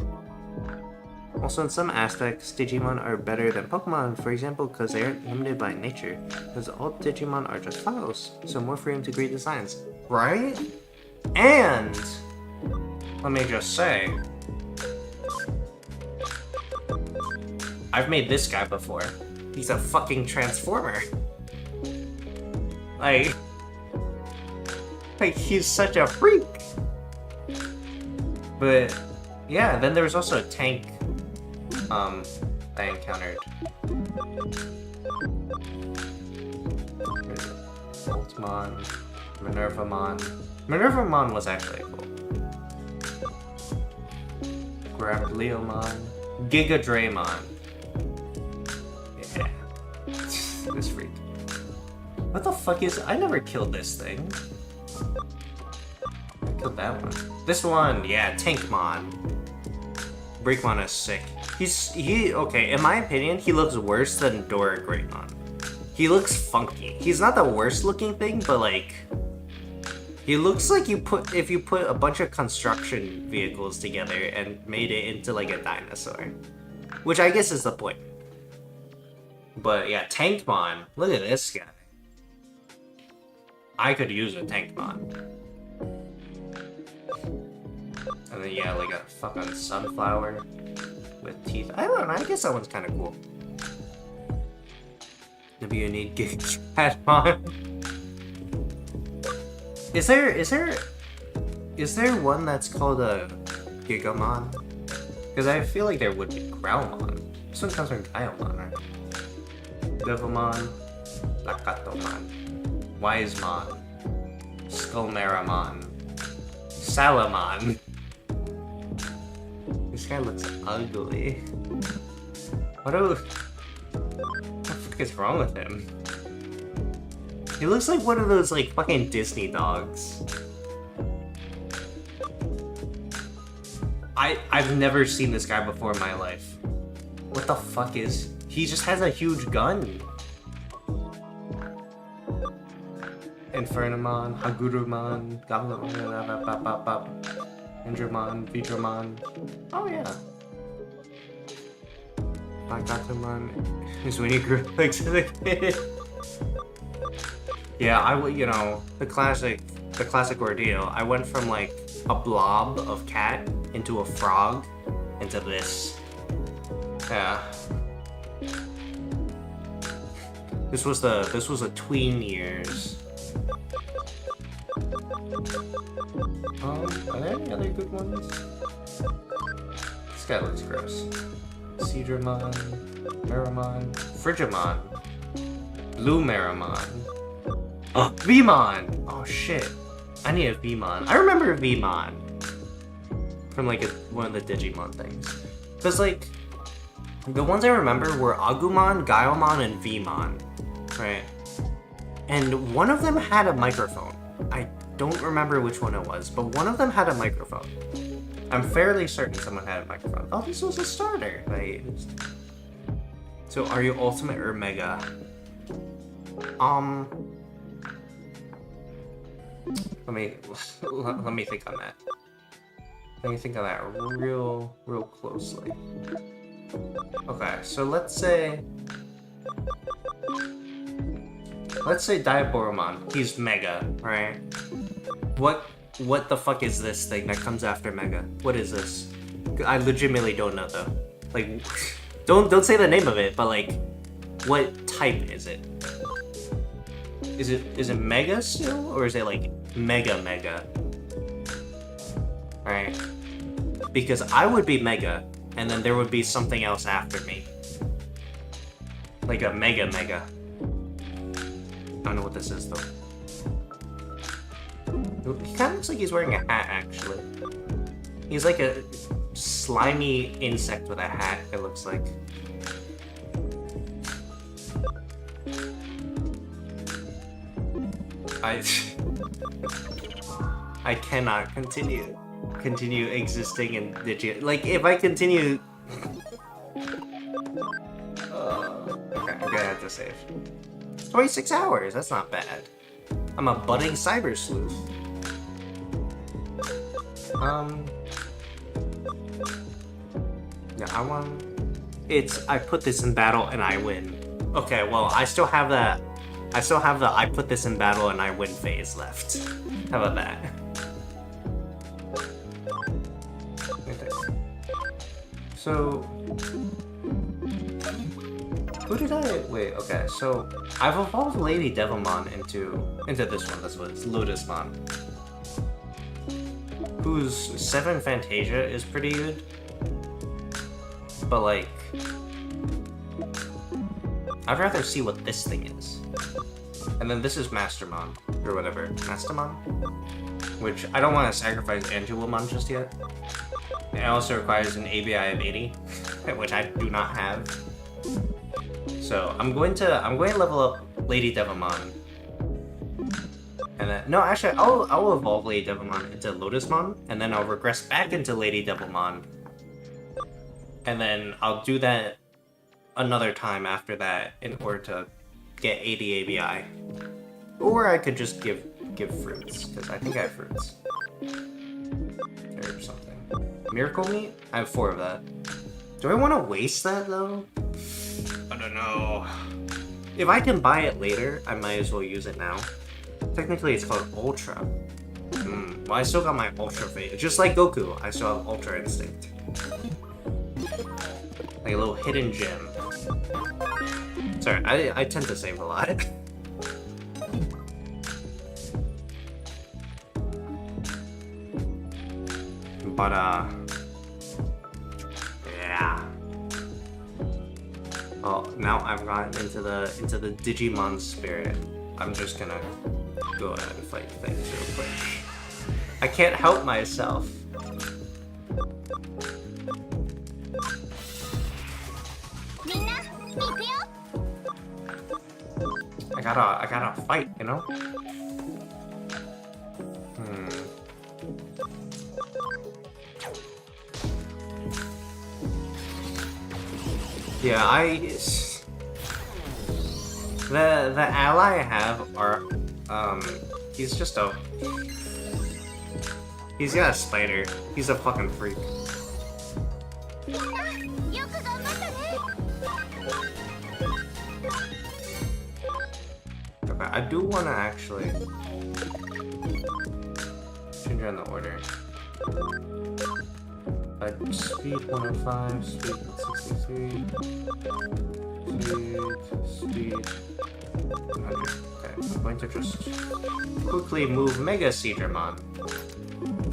Also, in some aspects, Digimon are better than Pokemon, for example, because they aren't limited by nature. Because all Digimon are just files, so more freedom to create designs. Right? And let me just say, I've made this guy before. He's a fucking transformer. Like he's such a freak. But yeah, then there was also a tank I encountered. Voltmon, Minervamon. Minervamon was actually cool. Grableomon, Gigadramon. Yeah, this freak. What the fuck is? I never killed this thing. I killed that one. This one, yeah, Tankmon. Breakmon is sick. Okay, in my opinion, he looks worse than Dora Greymon. He looks funky. He's not the worst looking thing, but like, he looks like if you put a bunch of construction vehicles together and made it into like a dinosaur. Which I guess is the point. But yeah, Tankmon, look at this guy. I could use a Tankmon. And then yeah, like a fucking sunflower with teeth. I don't know, I guess that one's kind of cool. Maybe you need Gigatmon. Is there one that's called a Gigamon? Because I feel like there would be Growlmon. This one comes from Diamon, right? Devilmon, Lakatomon, Wisemon, Skullmaramon, Salamon. This guy looks ugly. What the fuck is wrong with him? He looks like one of those like fucking Disney dogs. I've never seen this guy before in my life. What the fuck is... He just has a huge gun. Infernamon, Hagurumon, Goblimon, Indramon, Vidramon. Oh yeah. Bagatomon is when you grew like to the kid. Yeah, you know, the classic ordeal. I went from like a blob of cat into a frog into this. Yeah. This was a tween years. Are there any other good ones? This guy looks gross. Cedramon, Meramon, Frigimon, Blue Meramon. Oh, Vmon! Oh shit. I need a Vmon. I remember Vmon from like one of the Digimon things. Cause like, the ones I remember were Agumon, Gaiomon, and Vmon, right? And one of them had a microphone. I don't remember which one it was, but one of them had a microphone. I'm fairly certain someone had a microphone. Oh, this was a starter that I used. So, are you Ultimate or Mega? Let me think on that. Let me think on that real closely. Okay, so let's say Diaboromon. He's Mega, right? What the fuck is this thing that comes after Mega? What is this? I legitimately don't know though. Like, don't say the name of it, but like, what type is it? Is it Mega still, or is it like Mega? Right? Because I would be Mega, and then there would be something else after me. Like a Mega. I don't know what this is though. He kind of looks like he's wearing a hat, actually. He's like a slimy insect with a hat, it looks like. I cannot continue existing in Digi. Like, if I continue... okay, I'm gonna have to save. 26 hours, that's not bad. I'm a budding cyber sleuth. Yeah, I put this in battle and I win. Okay, well, I still have the I put this in battle and I win phase left. How about that? Okay. So, who did I, wait, okay, so I've evolved Lady Devilmon into this one, it's Lotusmon. Whose 7 Fantasia is pretty good. But like, I'd rather see what this thing is. And then this is Mastermon, or whatever, Mastamon? Which I don't want to sacrifice Angelomon just yet. It also requires an ABI of 80, which I do not have. So I'm going to level up Lady Devilmon. And then, no, actually, I'll evolve Lady Devilmon into Lotusmon, and then I'll regress back into Lady Devilmon. And then I'll do that another time after that in order to get 80 ABI. Or I could just give fruits, because I think I have fruits. Or something. Miracle Meat? I have 4 of that. Do I want to waste that, though? I don't know. If I can buy it later, I might as well use it now. Technically, it's called Ultra. Well, I still got my Ultra Fate. Just like Goku, I still have Ultra Instinct. Like a little hidden gem. Sorry, I tend to save a lot. But, yeah. Well, now I've gotten into the Digimon spirit. I'm just gonna go ahead and fight things real quick. I can't help myself. I gotta fight, you know? Yeah, the ally I have are, he's just a... He's got a spider. He's a fucking freak. Okay, I do want to actually change around the order. Speed 105, speed 163, speed. Okay, I'm going to just quickly move Mega Seedramon.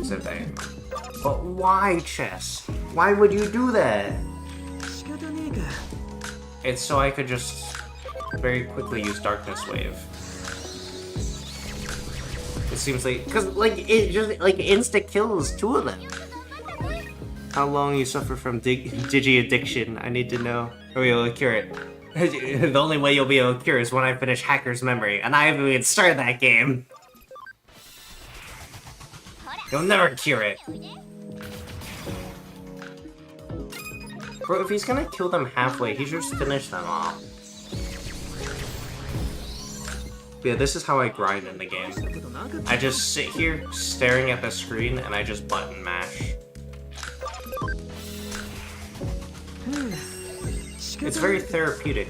So they. But why, Chess? Why would you do that? It's so I could just very quickly use Darkness Wave. It seems like, cause like it just like insta kills two of them. How long you suffer from digi addiction? I need to know. Or you'll cure it. The only way you'll be able to cure is when I finish Hacker's Memory, and I haven't even started that game. You'll never cure it. Bro, if he's gonna kill them halfway, he should just finish them off. Yeah, this is how I grind in the game. I just sit here staring at the screen and I just button mash. It's very therapeutic.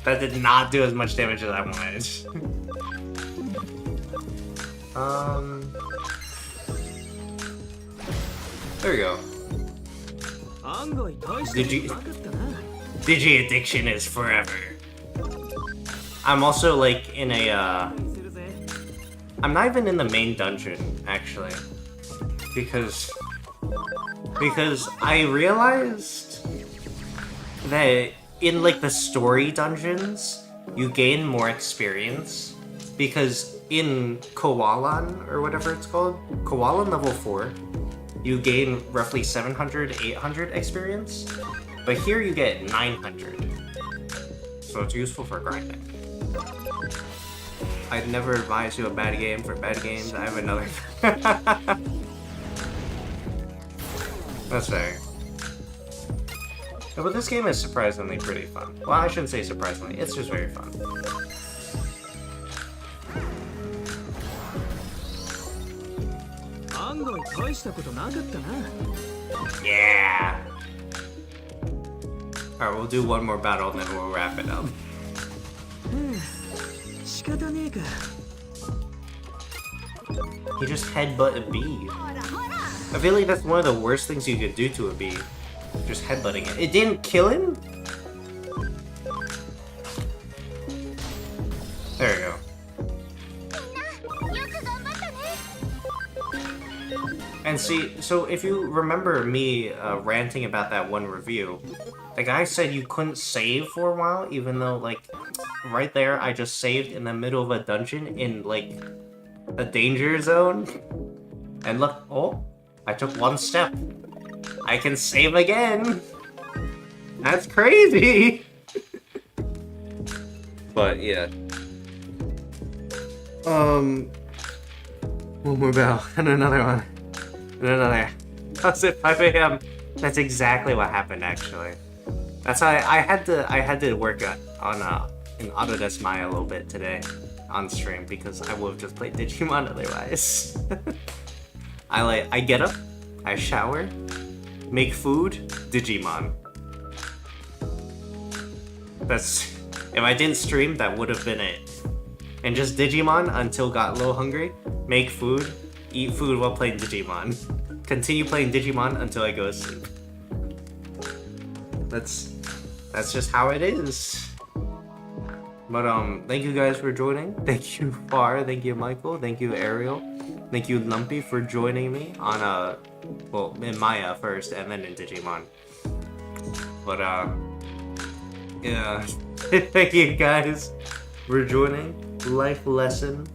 That did not do as much damage as I wanted. There we go. Digi addiction is forever. I'm also like in a I'm not even in the main dungeon actually. Because I realized that in like the story dungeons, you gain more experience because in Koalan or whatever it's called, Koalan level 4, you gain roughly 700, 800 experience, but here you get 900. So it's useful for grinding. I'd never advise you a bad game for bad games. I have another. That's fair. No, but this game is surprisingly pretty fun. Well, I shouldn't say surprisingly, it's just very fun. Yeah! Alright, we'll do one more battle and then we'll wrap it up. He just headbutt a bee. I feel like that's one of the worst things you could do to a bee. Just headbutting it. It didn't kill him? There we go. And see, so if you remember me ranting about that one review, the guy said you couldn't save for a while, even though, like, right there, I just saved in the middle of a dungeon in, like, a danger zone. And look, oh, I took one step. I can save again! That's crazy! But, yeah. One more bell, and another one. And another. How's it 5 AM? That's exactly what happened, actually. That's how I had to work on in Autodesk Maya a little bit today on stream because I would have just played Digimon otherwise. I get up, I shower, make food, Digimon. That's if I didn't stream, that would have been it. And just Digimon until got a little hungry, make food, eat food while playing Digimon. Continue playing Digimon until I go to sleep. That's just how it is. But thank you guys for joining. Thank you Far, thank you Michael, thank you Ariel, thank you Lumpy for joining me on well, in Maya first and then in Digimon. But yeah. Thank you guys for joining. Life lesson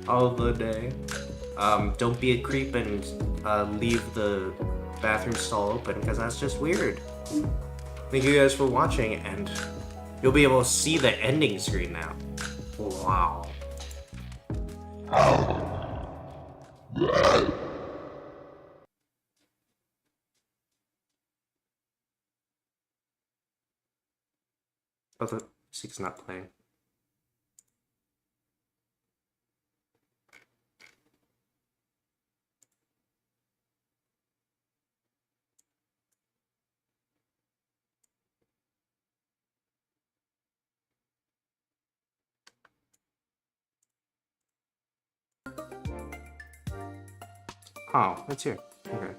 of the day. Don't be a creep and leave the bathroom stall open because that's just weird. Thank you guys for watching, and you'll be able to see the ending screen now. Wow. Oh, the music's not playing. Oh, it's here. Okay.